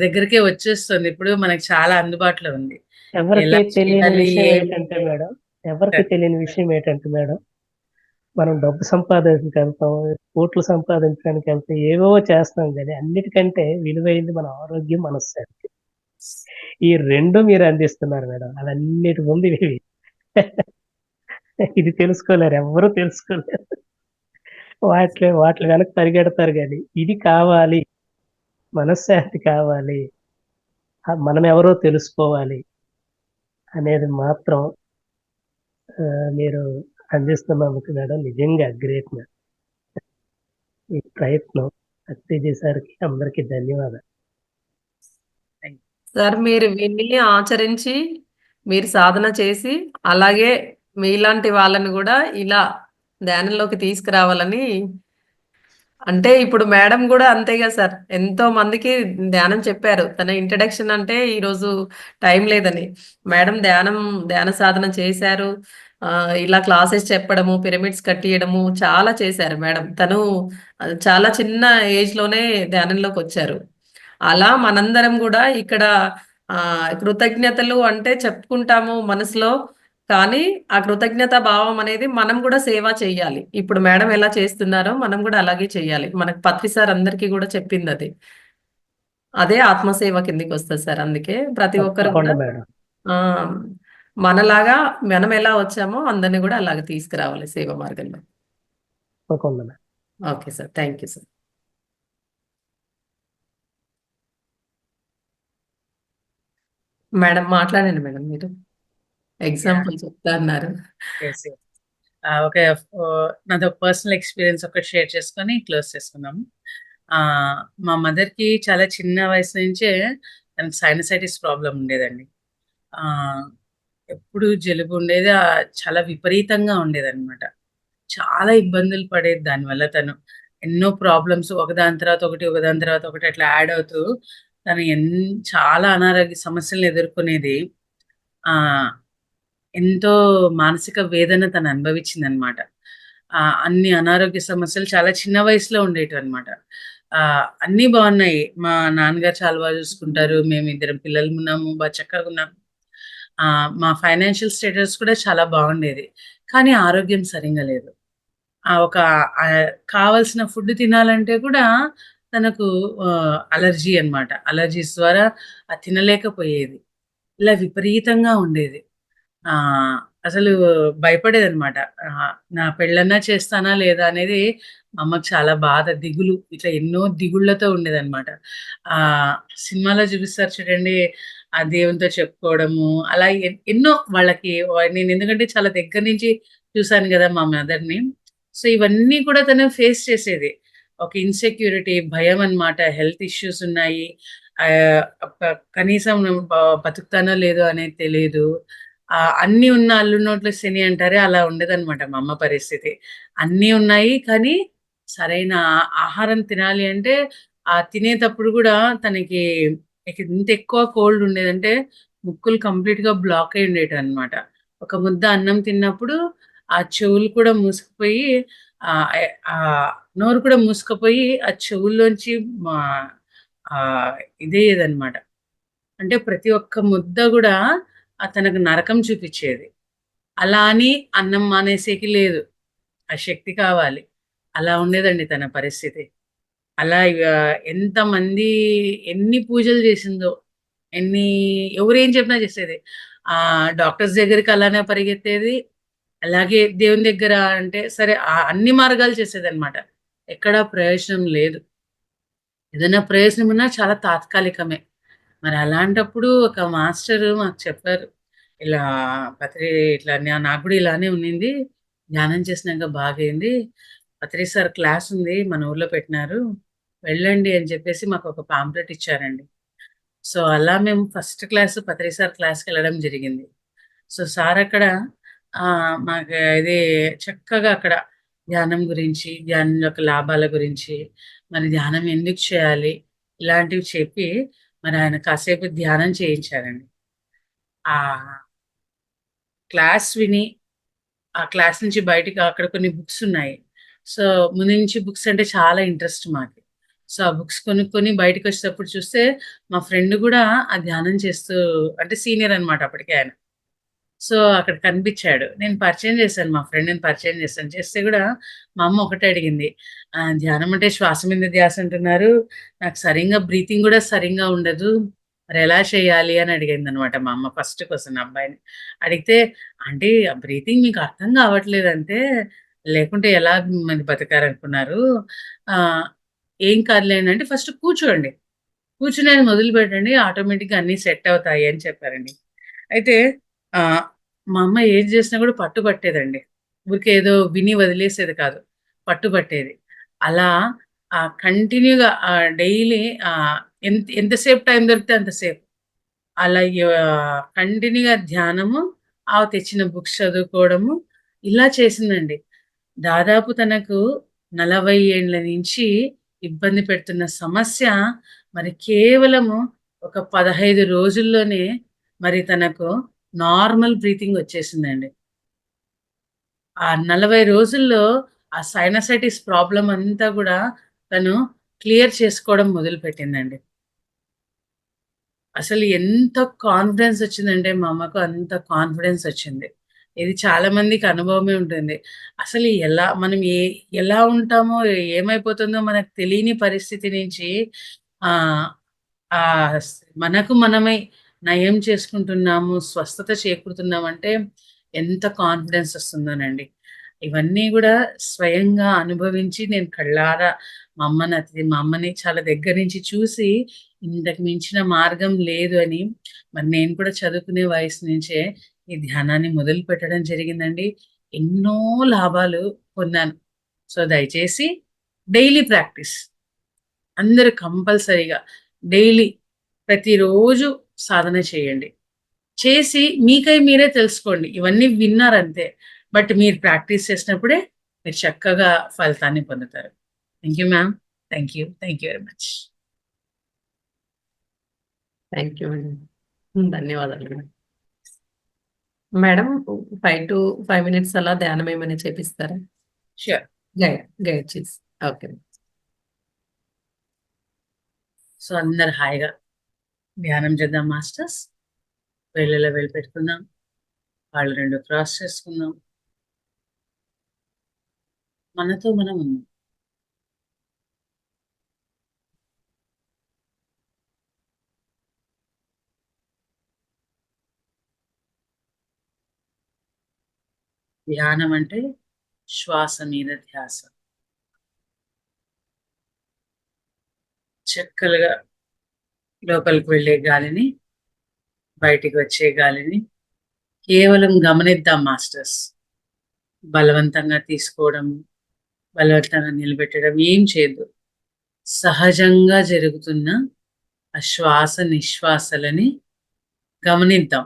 దగ్గరికే వచ్చేస్తుంది. ఇప్పుడు మనకు చాలా అందుబాటులో ఉంది. ఎవరికీ ఎలా తెలియని చేయాలి? విషయం ఏం ఏంటంటే మేడం, ఎవరికీ సార్. తెలియని విషయం ఏంటంటే మేడం, మనం డబ్బు సంపాదించడానికెళ్తాం, కోట్లు సంపాదించడానికెళ్తే ఏవేవో చేస్తాం గానీ, అన్నిటికంటే విలువైంది మన ఆరోగ్యం, మనశ్శాంతి. ఈ 2 మీరు అందిస్తున్నారు మేడం. అవన్నిటి ముందు ఇవి ఇది తెలుసుకోలేరు. ఎవ్వరూ తెలుసుకోలేరు. వాటిలి వెనక పరిగెడతారు గానీ, ఇది కావాలి, మనశ్శాంతి కావాలి, మనమెవరో తెలుసుకోవాలి అనేది మాత్రం మీరు అందిస్తున్నందుకు మేడం నిజంగా గ్రేట్ మేడం. ఈ ప్రయత్నం సక్సెస్ చేశారికి అందరికీ ధన్యవాదాలు. థాంక్ సార్ మీరు విని ఆచరించి, మీరు సాధన చేసి, అలాగే మీలాంటి వాళ్ళని గూడా ఇలా ధ్యానంలోకి తీసుకురావాలని అంటే ఇప్పుడు మేడం గూడా అంతే గదా సార్. ఎంతో మందికి ధ్యానం చెప్పారు. తన ఇంట్రడక్షన్ అంటే ఈరోజు టైం లేదని. మేడం ధ్యాన సాధన చేశారు. ఇలా క్లాసెస్ చెప్పడము, పిరమిడ్స్ కట్టియడము చాలా చేశారు మేడం. తను చాలా చిన్న ఏజ్‌లోనే ధ్యానంలోకొచ్చారు. అలా మనందరం గూడా ఇక్కడ కృతజ్ఞతలు అంటే చెప్పుకుంటాము మనసులో. కానీ ఆ కృతజ్ఞతా భావం అనేది మనం గూడా సేవ చెయ్యాలి. ఇప్పుడు మేడం ఎలా చేస్తున్నారో మనం గూడా అలాగే చెయ్యాలి. మనకు పత్రి సార్ అందరికీ గూడా చెప్పిందది. అదే ఆత్మసేవ కిందకొస్తది సార్. అందుకే ప్రతి ఒక్కరు తప్పకుండా గూడా మేడం. ఆహ్, మనలాగా మనం ఎలా వచ్చామో అందరిని గూడా అలాగే తీసుకురావాలి సేవ మార్గంలో. తప్పకుండా madam. Okay sir. Thank you sir. Madam మాట్లాడండి మేడం మీరు. యాహ్! ఎగ్జాంపుల్ చెప్తా అన్నారు. యెస్. యెస్. ఓకే. నాదో పర్సనల్ ఎక్స్‌పీరియన్స్ ఒకటి షేర్ చేసుకొని క్లోజ్ చేసుకుందాము. మా మదర్‌కి చాలా చిన్న వయసు నుంచే తనకి సైనసైటిస్ ప్రాబ్లమ్ ఉండేదండి. ఆహ్, ఎప్పుడు జలుబు ఉండేది. చాలా విపరీతంగా ఉండేదనమాట. చాలా ఇబ్బందులు పడేది దానివల్ల తను. ఎన్నో ప్రాబ్లమ్స్ ఒకదాని తర్వాత ఒకటి, ఒకదాని తర్వాత ఒకటి అట్లా యాడ్ అవుతూ తను చాలా అనారోగ్య సమస్యలను ఎదుర్కొనేది. ఆహ్, ఎంతో మానసిక వేదన తను అనుభవించిందనమాట. అన్ని అనారోగ్య సమస్యలు చాలా చిన్న వయసులో ఉండేటివన్నమాట. అన్నీ బావున్నాయి. మా నాన్నగారు చాలా బాగా చూసుకుంటారు. మేమిద్దరం పిల్లలమున్నాము. చక్కగున్నాం. మా ఫైనాన్షియల్ స్టేటస్ కూడా చాలా బాగుండేది. కానీ ఆరోగ్యం సరింగా లేదు. ఒక కావాల్సిన ఫుడ్ తినాలంటే కూడా తనకు అలర్జీ అన్నమాట. అలర్జీస్ ద్వారా అది తినలేకపోయేది. ఇలా విపరీతంగా ఉండేది. ఆహ్, అసలు భయపడేదన్నమాట. నా పెళ్ళన్నా చేస్తానా లేదా అనేది మా అమ్మకి చాలా బాధ, దిగులు. ఇట్లా ఎన్నో దిగుళ్ళతో ఉండేదన్నమాట. ఆహ్, సినిమాలో చూపిస్తారు చూడండి, ఆ దేవునితో చెప్పుకోవడము, అలా ఎన్నో వాళ్ళకి నేను ఎందుకంటే చాలా దగ్గర నుంచి చూసాను గదా మా మదర్‌ని. సో, ఇవన్నీ కూడా తను ఫేస్ చేసేది. ఒక ఇన్‌సెక్యూరిటీ, భయం అన్నమాట. హెల్త్ ఇష్యూస్ ఉన్నాయి. ఆహ్, కనీసం బతుకుతానో లేదో అనేది తెలీదు. అన్నీ ఉన్న అల్లు నోట్లో శని అంటారే అలా ఉండేదన్నమాట మా అమ్మ పరిస్థితి. అన్నీ ఉన్నాయి కానీ సరైన ఆహారం తినాలి అంటే తినేటప్పుడు గూడా తనకి ఎంత ఎక్కువ కోల్డ్ ఉండేదంటే ముక్కులు కంప్లీట్‌గా బ్లాక్ అయ్యి ఉండేటివన్నమాట. ఒక ముద్ద అన్నం తిన్నప్పుడు ఆ చెవులు కూడా మూసుకుపోయి ఆహ్, ఎ నోరు కూడా మూసుకుపోయి ఆ చెవుల్లోంచి మా ఇదయ్యేదన్నమాట. అంటే ప్రతి ఒక్క ముద్ద గూడా తనకు నరకం చూపిచ్చేది. అలా అని అన్నం మానేసేకి లేదు. ఆ శక్తి కావాలి. అలా ఉండేదండి తన పరిస్థితి. అలా ఎంతమంది ఎన్ని పూజలు చేసిందో, ఎన్ని ఎవరేం చెప్పినా చేసేది. డాక్టర్స్ దగ్గరికి అలానే పరిగెత్తేది. అలాగే దేవుని దగ్గర అంటే సరే అన్ని మార్గాలు చేసేదనమాట. ఎక్కడా ప్రయోజనం లేదు. ఏదైనా ప్రయోజనం ఉన్నా చాలా తాత్కాలికమే. మరి అలాంటప్పుడు ఒక మాస్టరు మాకు చెప్పారు. ఇలా పత్రి ఇట్లా నాకు కూడా ఇలానే ఉన్నింది. ధ్యానం చేసినాక బాగయింది. పత్రి సార్ క్లాస్ ఉంది. మన ఊర్లో పెట్టినారు. వెళ్ళండి అని చెప్పేసి మాకు ఒక పాంప్లెట్ ఇచ్చారండి. సో, అలా మేము ఫస్ట్ క్లాస్ పత్రి సార్ క్లాస్‌కెళ్ళడం జరిగింది. సో, సార్ అక్కడ మాకు ఇది చక్కగా అక్కడ ధ్యానం గురించి, ధ్యానం యొక్క లాభాల గురించి, మరి ధ్యానం ఎందుకు చేయాలి? ఇలాంటివి చెప్పి మరి ఆయన కాసేపు ధ్యానం చేయించారండి. ఆ క్లాస్ విని, ఆ క్లాస్ నుంచి బయటికి అక్కడ కొన్ని బుక్స్ ఉన్నాయి. సో, ముందు నుంచి బుక్స్ అంటే చాలా ఇంట్రెస్ట్ మాకి. సో, ఆ బుక్స్ కొనుక్కొని బయటికొచ్చేటప్పుడు చూస్తే మా ఫ్రెండ్ గూడా ఆ ధ్యానం చేస్తూ అంటే సీనియర్ అనమాట అప్పటికే ఆయన. సో, అక్కడ కనిపిచ్చాడు. నేను పరిచయం చేశాను. మా ఫ్రెండ్‌ని పరిచయం చేశాను. చేస్తే గూడా మా అమ్మ ఒకటే అడిగింది. ధ్యానం అంటే శ్వాస మీద ధ్యాస అంటున్నారు. నాకు సరింగా బ్రీతింగ్ గూడా సరింగా ఉండదు. మరెలా చేయాలి అని అడిగిందనమాట మా అమ్మ ఫస్ట్ క్వెషన్ అబ్బాయిని. అడిగితే, "ఆంటీ ఆ బ్రీతింగ్ మీకు అర్థం కావట్లేదంటే, లేకుంటే ఎలా మరి బతికారనుకున్నారు? ఆహ్, ఏం కాదులేండి అంటే ఫస్ట్ కూర్చోండి. కూర్చొని అది మొదలుపెట్టండి. ఆటోమేటిక్‌గా అన్నీ సెట్ అవుతాయి" అని చెప్పారండి. అయితే ఆహ్, మా అమ్మ ఏది చేసినా కూడా పట్టుబట్టేదండి. ఊరికే ఏదో విని వదిలేసేది కాదు. పట్టుబట్టేది. అలా కంటిన్యూగా డైలీ ఎంతసేపు టైం దొరికితే అంతసేపు. అలా కంటిన్యూగా ధ్యానము, తెచ్చిన బుక్స్ చదువుకోవడము ఇలా చేసిందండి. దాదాపు తనకు 40 ఏండ్ల నుంచి ఇబ్బంది పెడుతున్న సమస్య మరి కేవలము ఒక 15 రోజుల్లోనే మరి తనకు నార్మల్ బ్రీతింగ్ వచ్చేసిందండి. ఆ 40 రోజుల్లో ఆ సైనసైటిస్ ప్రాబ్లమ్ అంతా గూడా తను క్లియర్ చేసుకోవడం మొదలుపెట్టిందండి. అసలు ఎంత కాన్ఫిడెన్స్ వచ్చిందంటే మా అమ్మకు అంత కాన్ఫిడెన్స్ వచ్చింది. ఇది చాలా మందికి అనుభవమే ఉంటుంది. అసలు మనం ఎలా ఉంటామో, ఏమైపోతుందో మనకు తెలియని పరిస్థితి నుంచి ఆహ్, మనకు మనమై నయం చేసుకుంటున్నాము, స్వస్థత చేకూరుతున్నామంటే ఎంత కాన్ఫిడెన్స్ వస్తుందోనండి. ఇవన్నీ గూడా స్వయంగా అనుభవించి నేను కళ్ళారా మా అమ్మని చాలా దగ్గర నుంచి చూసి ఇంతకు మించిన మార్గం లేదు అని మరి నేను కూడా చదువుకునే వయసు నుంచే ఈ ధ్యానాన్ని మొదలుపెట్టడం జరిగిందండి. ఎన్నో లాభాలు పొందాను. సో, దయచేసి డైలీ ప్రాక్టీస్ అందరూ కంపల్సరీగా డైలీ ప్రతిరోజు సాధన చేయండి. చేసి మీకై మీరే తెలుసుకోండి. ఇవన్నీ విన్నారంతే. బట్ మీరు ప్రాక్టీస్ చేసినప్పుడే మీరు చక్కగా ఫలితాన్ని పొందుతారు. Thank you ma'am. Thank you. Thank you very much. Thank you madam. ధన్యవాదాలు మేడం. మేడం 5 మినిట్స్ అలా ధ్యానం ఏమైనా చేపిస్తారా? ష్యూర్. గైడ్ చేసి. ఓకే. సో, అందరూ హాయిగా ధ్యానం చేద్దాం మాస్టర్స్. వేళ్ళలో వేలు పెట్టుకుందాం. కాళ్ళు 2 క్రాస్ చేసుకుందాం. మనతో మనం ఉన్నాం. ధ్యానం అంటే శ్వాస మీద ధ్యాస. చక్కగా లోపలికి వెళ్ళే గాలిని, బయటికి వచ్చే గాలిని కేవలం గమనిద్దాం మాస్టర్స్. బలవంతంగా తీసుకోవడం, బలవంతంగా నిలబెట్టడం ఏం చేయొద్దు. సహజంగా జరుగుతున్న ఆ శ్వాస నిశ్వాసలని గమనిద్దాం.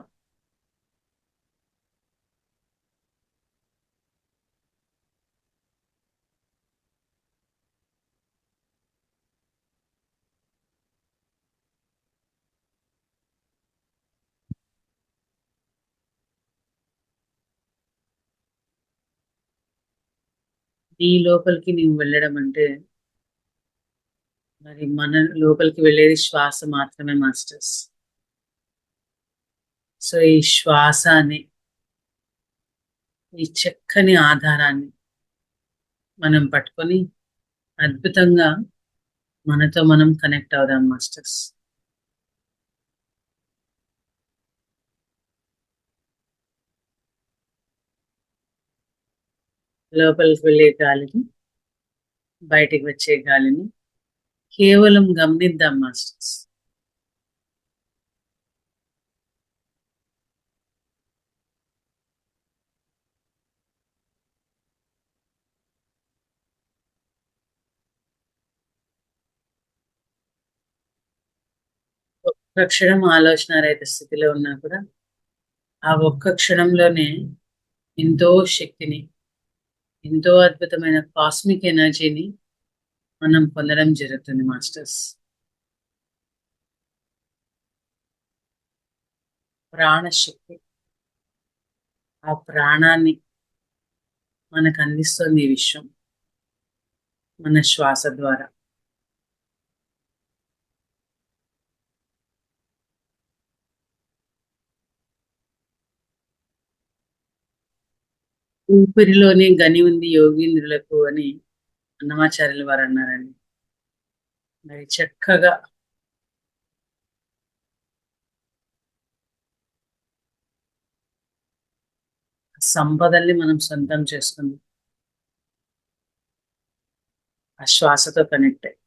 నీ లోపలికి నీవు వెళ్ళడం అంటే మరి మన లోపలికి వెళ్ళేది శ్వాస మాత్రమే మాస్టర్స్. సో, ఈ శ్వాస అనే ఈ చక్కని ఆధారాన్ని మనం పట్టుకొని అద్భుతంగా మనతో మనం కనెక్ట్ అవుదాం మాస్టర్స్. లోపలికి వెళ్ళే గాలిని, బయటికి వచ్చే గాలిని కేవలం గమనిద్దాం మాస్టర్స్. ఒక్క క్షణం ఆలోచన రహిత స్థితిలో ఉన్నా కూడా ఆ ఒక్క క్షణంలోనే ఎంతో శక్తిని, ఎంతో అద్భుతమైన కాస్మిక్ ఎనర్జీని మనం పొందడం జరుగుతుంది మాస్టర్స్. ప్రాణశక్తి, ఆ ప్రాణాన్ని మనకు అందిస్తుంది ఈ విశ్వం మన శ్వాస ద్వారా. ఊపిరిలోనే గని ఉంది యోగీంద్రులకు అని అన్నమాచార్యుల వారు అన్నారండి. మరి చక్కగా సంపదల్ని మనం సొంతం చేసుకుంది ఆ శ్వాసతో కనెక్ట్ అయ్యి.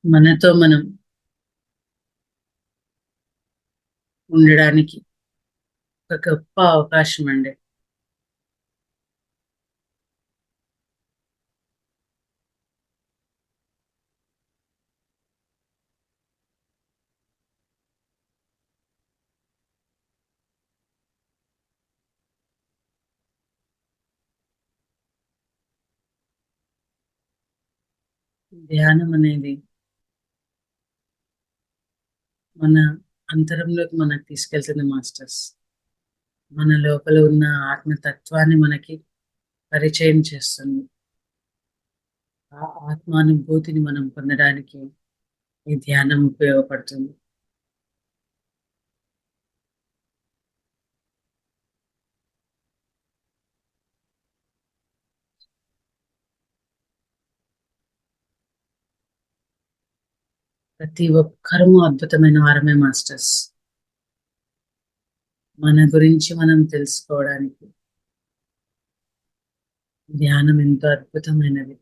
మనతో మనం ఉండడానికి ఒక గొప్ప అవకాశం అండి. ధ్యానం అనేది మన అంతరంలోకి మనకు తీసుకెళ్తుంది మాస్టర్స్. మన లోపల ఉన్న ఆత్మతత్వాన్ని మనకి పరిచయం చేస్తుంది. ఆ ఆత్మానుభూతిని మనం పొందడానికి ఈ ధ్యానం ఉపయోగపడుతుంది. ప్రతి ఒక్కరము అద్భుతమైన వారమే మాస్టర్స్. మన గురించి మనం తెలుసుకోవడానికి ధ్యానం ఎంతో అద్భుతమైనది,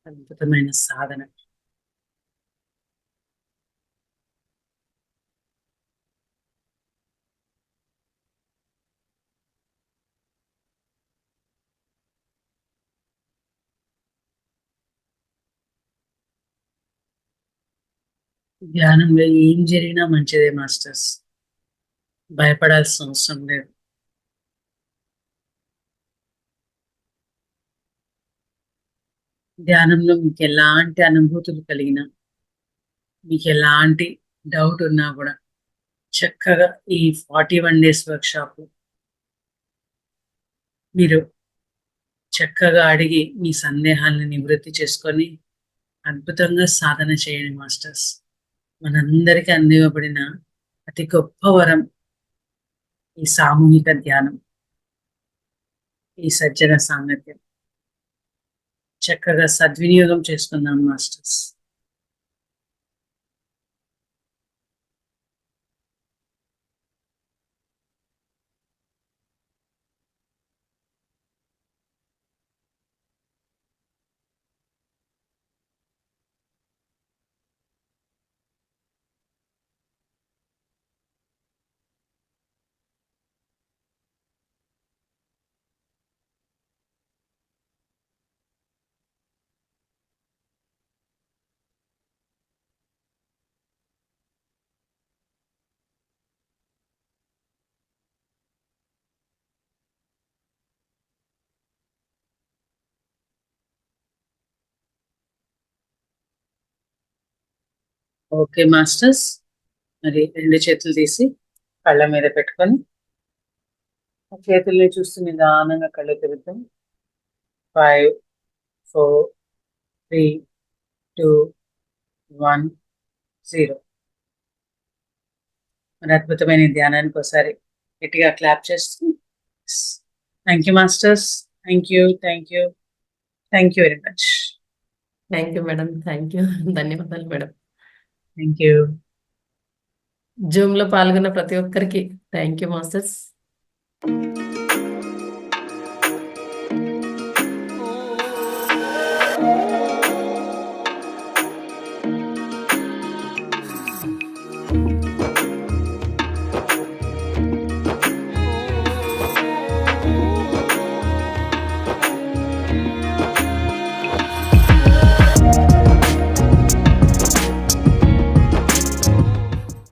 అద్భుతమైన సాధన. ధ్యానంలో ఏం జరిగినా మంచిదే మాస్టర్స్, భయపడాల్సిన అవసరం లేదు. ధ్యానంలో మీకు ఎలాంటి అనుభూతులు కలిగినా, మీకు ఎలాంటి డౌట్ ఉన్నా కూడా చక్కగా ఈ 41 days వర్క్షాప్ మీరు చక్కగా అడిగి మీ సందేహాలను నివృత్తి చేసుకొని అద్భుతంగా సాధన చేయండి మాస్టర్స్. మనందరికీ అందివ్వబడిన అతి గొప్ప వరం ఈ సామూహిక ధ్యానం, ఈ సజ్జన సాంగత్యం. చక్కగా సద్వినియోగం చేసుకుందాం మాస్టర్స్. ఓకే మాస్టర్స్, మరి 2 చేతులు తీసి కళ్ళ మీద పెట్టుకొని చేతుల్ని చూస్తూ నిదానంగా కళ్ళు తెరుద్దాం. 5, 4, 3, 2, 1, 0. మన అద్భుతమైన ఈ ధ్యానానికి ఒకసారి గట్టిగా క్లాప్ చేస్తూ thank you masters, thank you, thank you, thank you very much. Thank you madam, thank you, ధన్యవాదాలు మేడం. Thank you. జూమ్ లో పాల్గొన్న ప్రతి ఒక్కరికి థ్యాంక్ యూ మాస్టర్స్.